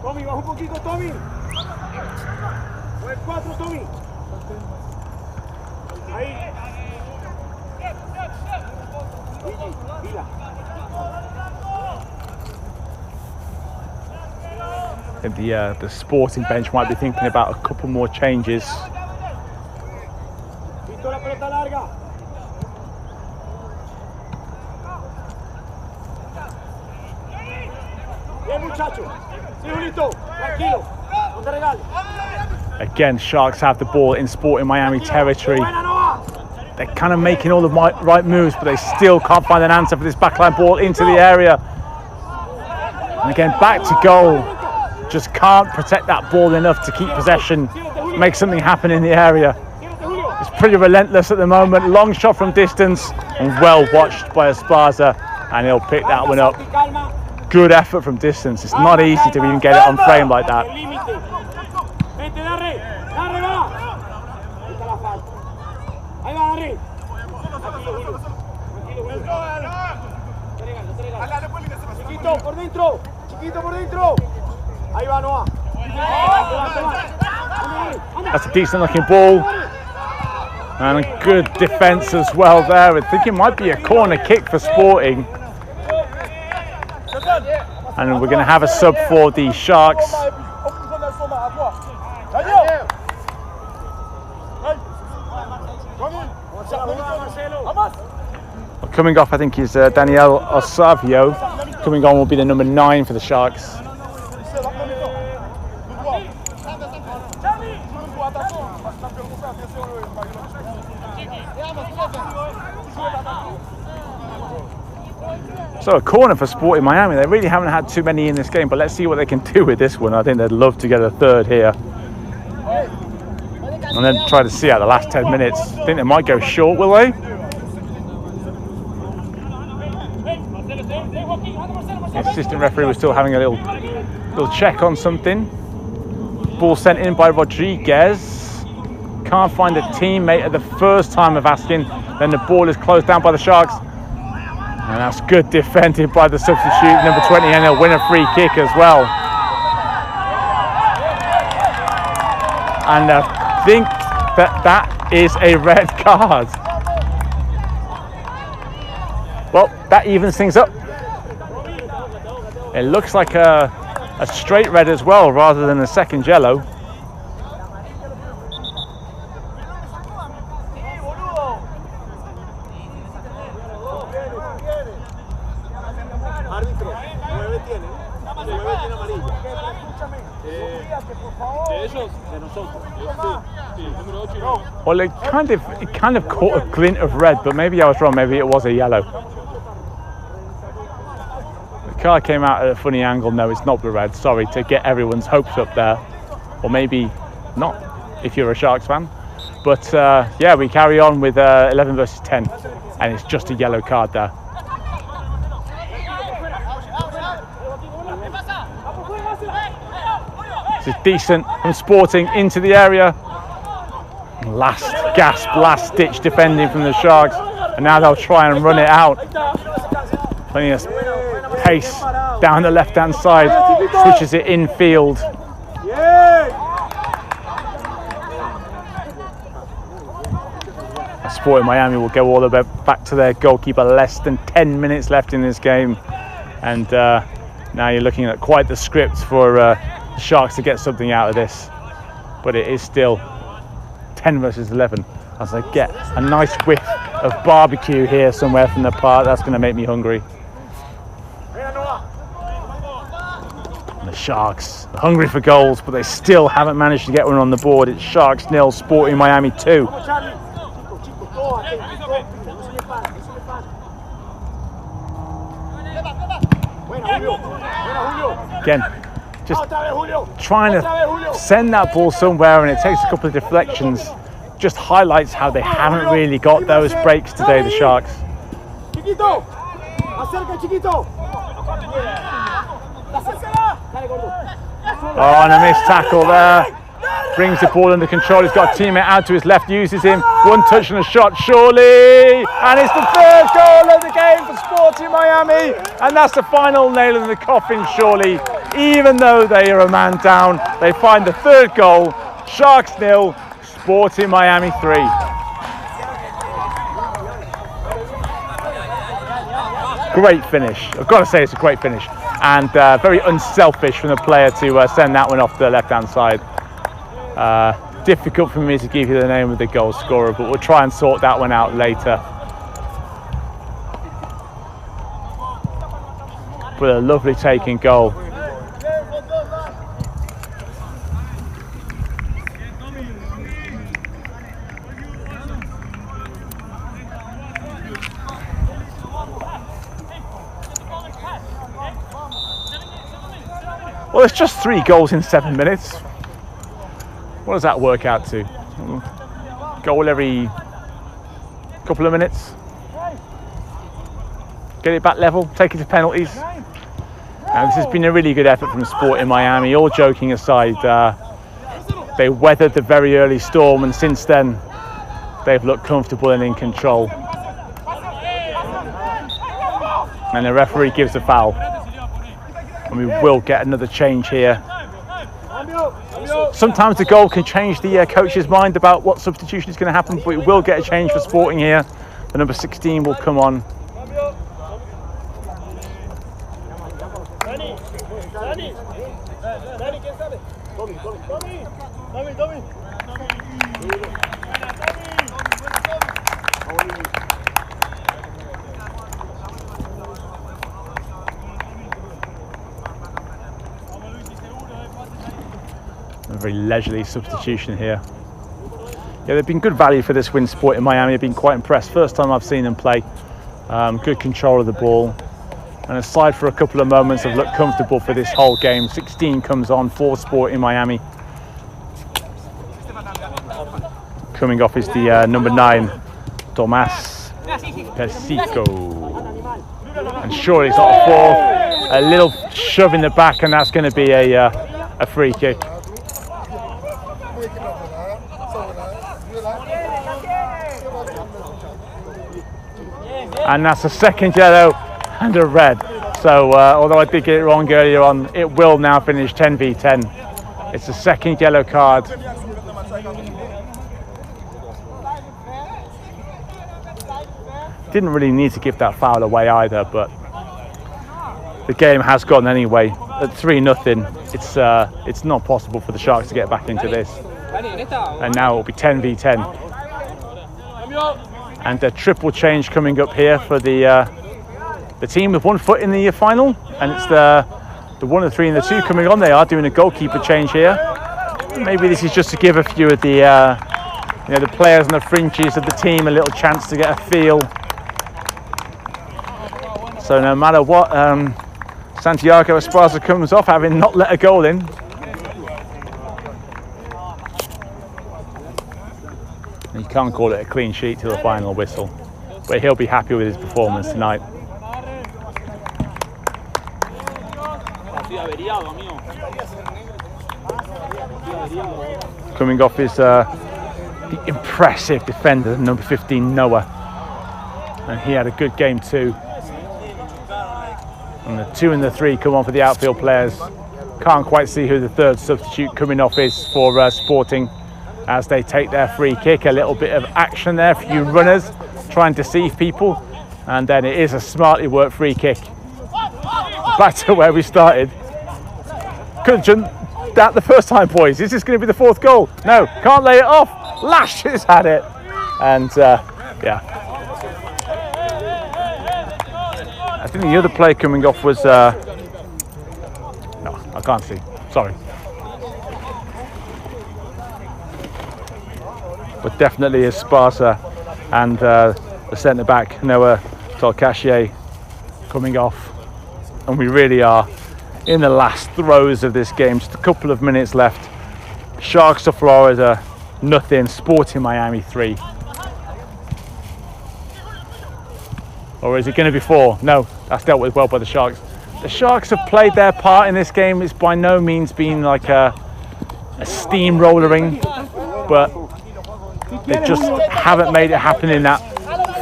Tommy, baja un poquito, Tommy. Mueve 4, Tommy. Ahí. Vila. I think the sporting bench might be thinking about a couple more changes. Quito la pelota larga. Bien, muchacho. Sí, Julito. Tranquilo. No te regales. Again, Sharks have the ball in Sporting Miami territory. They're kind of making all the right moves, but they still can't find an answer for this backline ball into the area. And again, back to goal. Just can't protect that ball enough to keep possession, make something happen in the area. It's pretty relentless at the moment. Long shot from distance and well watched by Esparza, and he'll pick that one up. Good effort from distance. It's not easy to even get it on frame like that. Chiquito por dentro. Chiquito por dentro. Ahí va Noah. That's a decent looking ball. And a good defence as well there. I think it might be a corner kick for Sporting. And we're going to have a sub for the Sharks. Coming off, I think, is Daniel Osavio. Coming on will be the number 9 for the Sharks. So a corner for Sporting Miami. They really haven't had too many in this game, but let's see what they can do with this one. I think they'd love to get a third here. And then try to see out the last 10 minutes. I think they might go short, will they? The assistant referee was still having a little check on something. Ball sent in by Rodriguez. Can't find a teammate at the first time of asking. Then the ball is closed down by the Sharks. And that's good defended by the substitute, number 20, and he'll win a free kick as well. And I think that is a red card. Well, that evens things up. It looks like a straight red as well, rather than a second yellow. Well, it kind of caught a glint of red, but maybe I was wrong. Maybe it was a yellow. The car came out at a funny angle. No, it's not the red. Sorry, to get everyone's hopes up there, or maybe not if you're a Sharks fan. But yeah, we carry on with 11 versus 10, and it's just a yellow card there. This is decent from Sporting into the area. Last gasp, last ditch defending from the Sharks, and now they'll try and run it out. Plenty of pace down the left-hand side, switches it infield. Sporting Miami will go all the way back to their goalkeeper. Less than 10 minutes left in this game, and now you're looking at quite the script for the Sharks to get something out of this. But it is still 10 versus 11 as I get a nice whiff of barbecue here somewhere from the park. That's going to make me hungry. And the Sharks are hungry for goals, but they still haven't managed to get one on the board. It's Sharks 0, Sporting Miami 2. Again, just trying to send that ball somewhere, and it takes a couple of deflections, just highlights how they haven't really got those breaks today, the Sharks. Chiquito, acerca, chiquito. Oh, and a missed tackle there. Brings the ball under control. He's got a teammate out to his left, uses him. One touch and a shot, surely. And it's the third goal of the game for Sporting Miami. And that's the final nail in the coffin, surely. Even though they are a man down, they find the third goal. Sharks 0, Sporting Miami 3. Great finish. I've got to say it's a great finish. And very unselfish from the player to send that one off the left-hand side. Difficult for me to give you the name of the goal scorer, but we'll try and sort that one out later. But a lovely taking goal. Well, it's just 3 goals in 7 minutes. What does that work out to? Goal every couple of minutes. Get it back level, take it to penalties. And this has been a really good effort from Sporting Miami. All joking aside, they weathered the very early storm, and since then they've looked comfortable and in control. And the referee gives a foul. And we will get another change here. Sometimes the goal can change the coach's mind about what substitution is going to happen, but we will get a change for Sporting here. The number 16 will come on. A very leisurely substitution here. Yeah, they've been good value for this win. Sporting Miami have been quite impressed. First time I've seen them play. Good control of the ball. And aside for a couple of moments, they've looked comfortable for this whole game. 16 comes on for Sporting Miami. Coming off is the number 9, Tomas Persico. And surely it's not a fourth. A little shove in the back, and that's going to be a free kick. And that's a second yellow and a red. So although I did get it wrong earlier on, it will now finish 10v10. It's the second yellow card. Didn't really need to give that foul away either, but the game has gone anyway. At 3-0, it's not possible for the Sharks to get back into this. And now it will be 10v10. And a triple change coming up here for the team with 1 foot in the final, and it's the 1 and 3 and the 2 coming on. They are doing a goalkeeper change here. Maybe this is just to give a few of the players on the fringes of the team a little chance to get a feel. So no matter what, Santiago Esparza comes off having not let a goal in. You can't call it a clean sheet till the final whistle, but he'll be happy with his performance tonight. Coming off is the impressive defender, number 15, Noah. And he had a good game too. And the 2 and the 3 come on for the outfield players. Can't quite see who the third substitute coming off is for Sporting as they take their free kick. A little bit of action there, a few runners trying to deceive people. And then it is a smartly worked free kick. Back to where we started. Couldn't have done that the first time, boys. Is this going to be the 4th goal? No, can't lay it off. Lash has had it. And yeah. I think the other player coming off was, no, I can't see, sorry. But definitely Esparza and the centre back, Noah Tolkachier, coming off. And we really are in the last throes of this game, just a couple of minutes left. Sharks of Florida nothing. Sporting Miami 3. Or is it going to be 4? No, that's dealt with well by the Sharks. The Sharks have played their part in this game. It's by no means been like a steamrollering, but they just haven't made it happen in that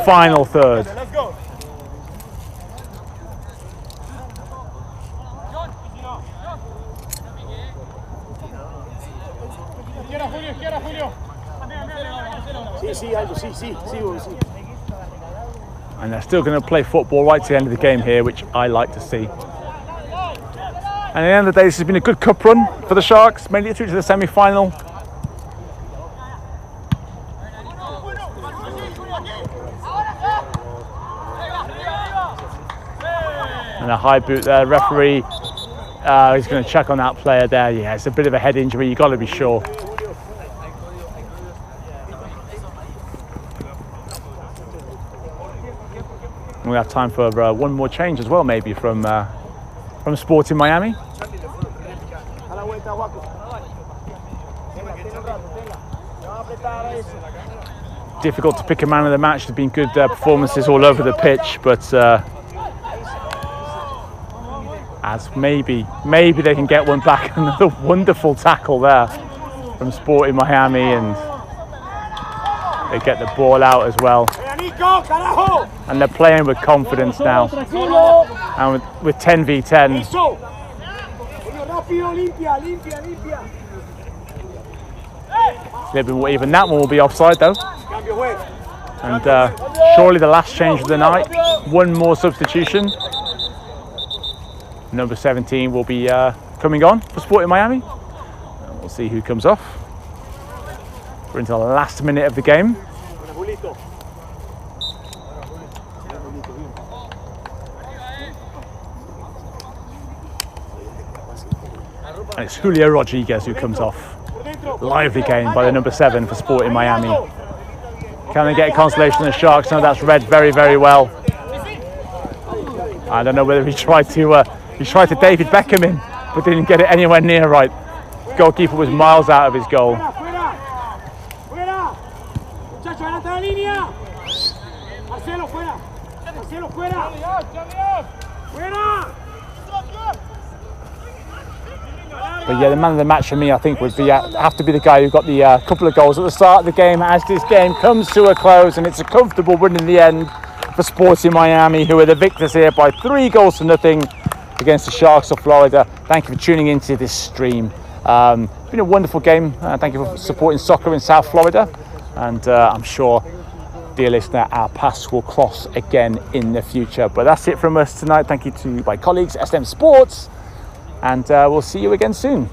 final third. And they're still going to play football right to the end of the game here, which I like to see. And at the end of the day, this has been a good cup run for the Sharks, made it through to the semi-final. And a high boot there, referee, he's going to check on that player there. Yeah, it's a bit of a head injury, you've got to be sure. We have time for one more change as well, maybe from Sporting Miami. Difficult to pick a man of the match. There've been good performances all over the pitch, but as maybe they can get one back. Another wonderful tackle there from Sporting Miami, and they get the ball out as well. And they're playing with confidence now. And with 10v10. Even that one will be offside though. And surely the last change of the night. One more substitution. Number 17 will be coming on for Sporting Miami. And we'll see who comes off. We're into the last minute of the game. And it's Julio Rodriguez who comes off. Lively game by the number 7 for Sporting Miami. Can they get a consolation of the Sharks? No, that's read very, very well. I don't know whether he tried to David Beckham in, but didn't get it anywhere near right. Goalkeeper was miles out of his goal. But yeah, the man of the match for me, I think, would have to be the guy who got the couple of goals at the start of the game as this game comes to a close, and it's a comfortable win in the end for Sporting Miami, who are the victors here by 3-0 against the Sharks of Florida. Thank you for tuning into this stream. It's been a wonderful game. Thank you for supporting soccer in South Florida, and I'm sure, dear listener, our paths will cross again in the future. But that's it from us tonight. Thank you to my colleagues, SM Sports, and we'll see you again soon.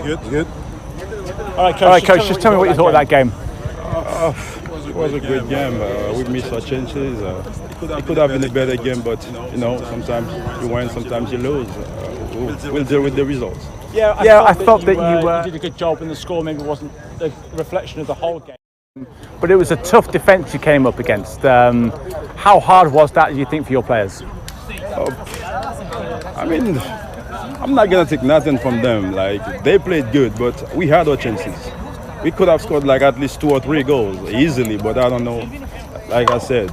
Good. All right, coach. Just tell me what you thought of that game. It was a great game. We missed our chances. It could have been a better game, but sometimes you win, sometimes you lose. We'll deal with the results. Yeah, I thought that you did a good job, and the score maybe wasn't the reflection of the whole game. But it was a tough defence you came up against. How hard was that, do you think, for your players? I mean, I'm not gonna take nothing from them. Like, they played good, but we had our chances. We could have scored like at least 2 or 3 goals easily, but I don't know. Like I said,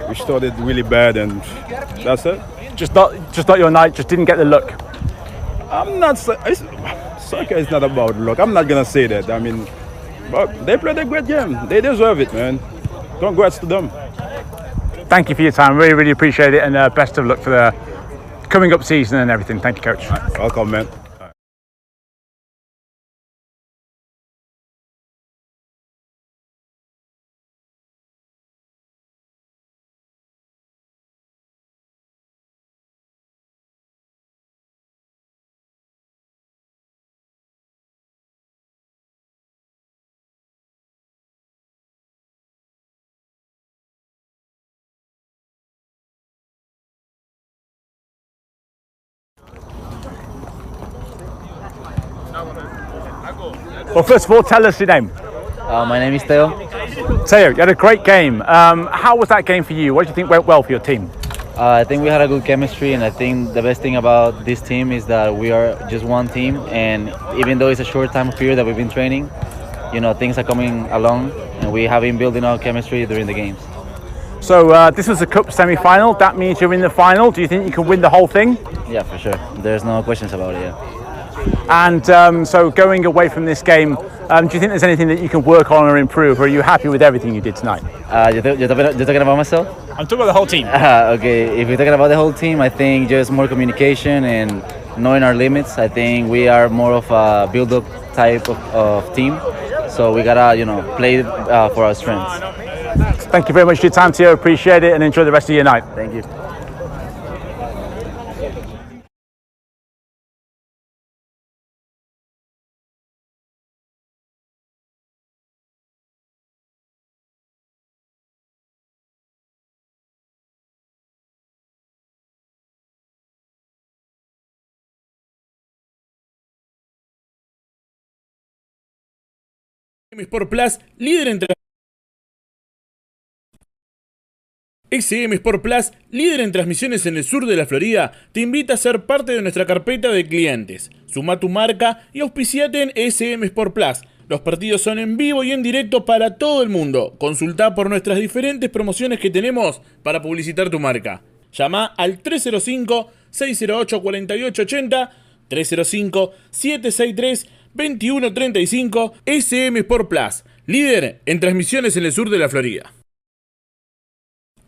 we started really bad, and that's it. Just not your night. Just didn't get the look. I'm not. Soccer is not about luck. I'm not gonna say that. I mean, but they played a great game. They deserve it, man. Congrats to them. Thank you for your time. Really appreciate it, and best of luck for the coming up season and everything. Thank you, coach. Welcome, man. Well, first of all, tell us your name. My name is Teo. Teo, you had a great game. How was that game for you? What do you think went well for your team? I think we had a good chemistry, and I think the best thing about this team is that we are just one team, and even though it's a short time period that we've been training, things are coming along, and we have been building our chemistry during the games. So this was a cup semi-final. That means you're in the final. Do you think you can win the whole thing? Yeah, for sure. There's no questions about it, yeah. And so going away from this game, do you think there's anything that you can work on or improve, or are you happy with everything you did tonight? You're talking about myself? I'm talking about the whole team. Okay, if you're talking about the whole team, I think just more communication and knowing our limits. I think we are more of a build-up type of team, so we gotta play for our strengths. Thank you very much for your time, Teo. Appreciate it, and enjoy the rest of your night. Thank you. Sport Plus, líder en XM Sport Plus, líder en transmisiones en el sur de la Florida, te invita a ser parte de nuestra carpeta de clientes. Suma tu marca y auspiciate en SM Sport Plus. Los partidos son en vivo y en directo para todo el mundo. Consulta por nuestras diferentes promociones que tenemos para publicitar tu marca. Llama al 305-608-4880, 305-763-2135, SM Sport Plus, líder en transmisiones en el sur de la Florida.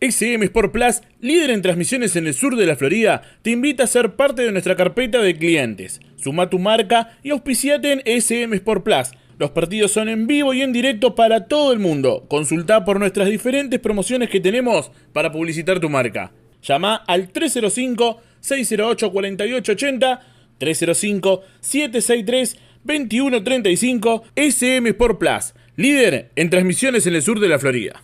XM Sport Plus, líder en transmisiones en el sur de la Florida, te invita a ser parte de nuestra carpeta de clientes. Suma tu marca y auspiciate en SM Sport Plus. Los partidos son en vivo y en directo para todo el mundo. Consulta por nuestras diferentes promociones que tenemos para publicitar tu marca. Llama al 305-608-4880, 305-763-2135, SM Sport Plus, líder en transmisiones en el sur de la Florida.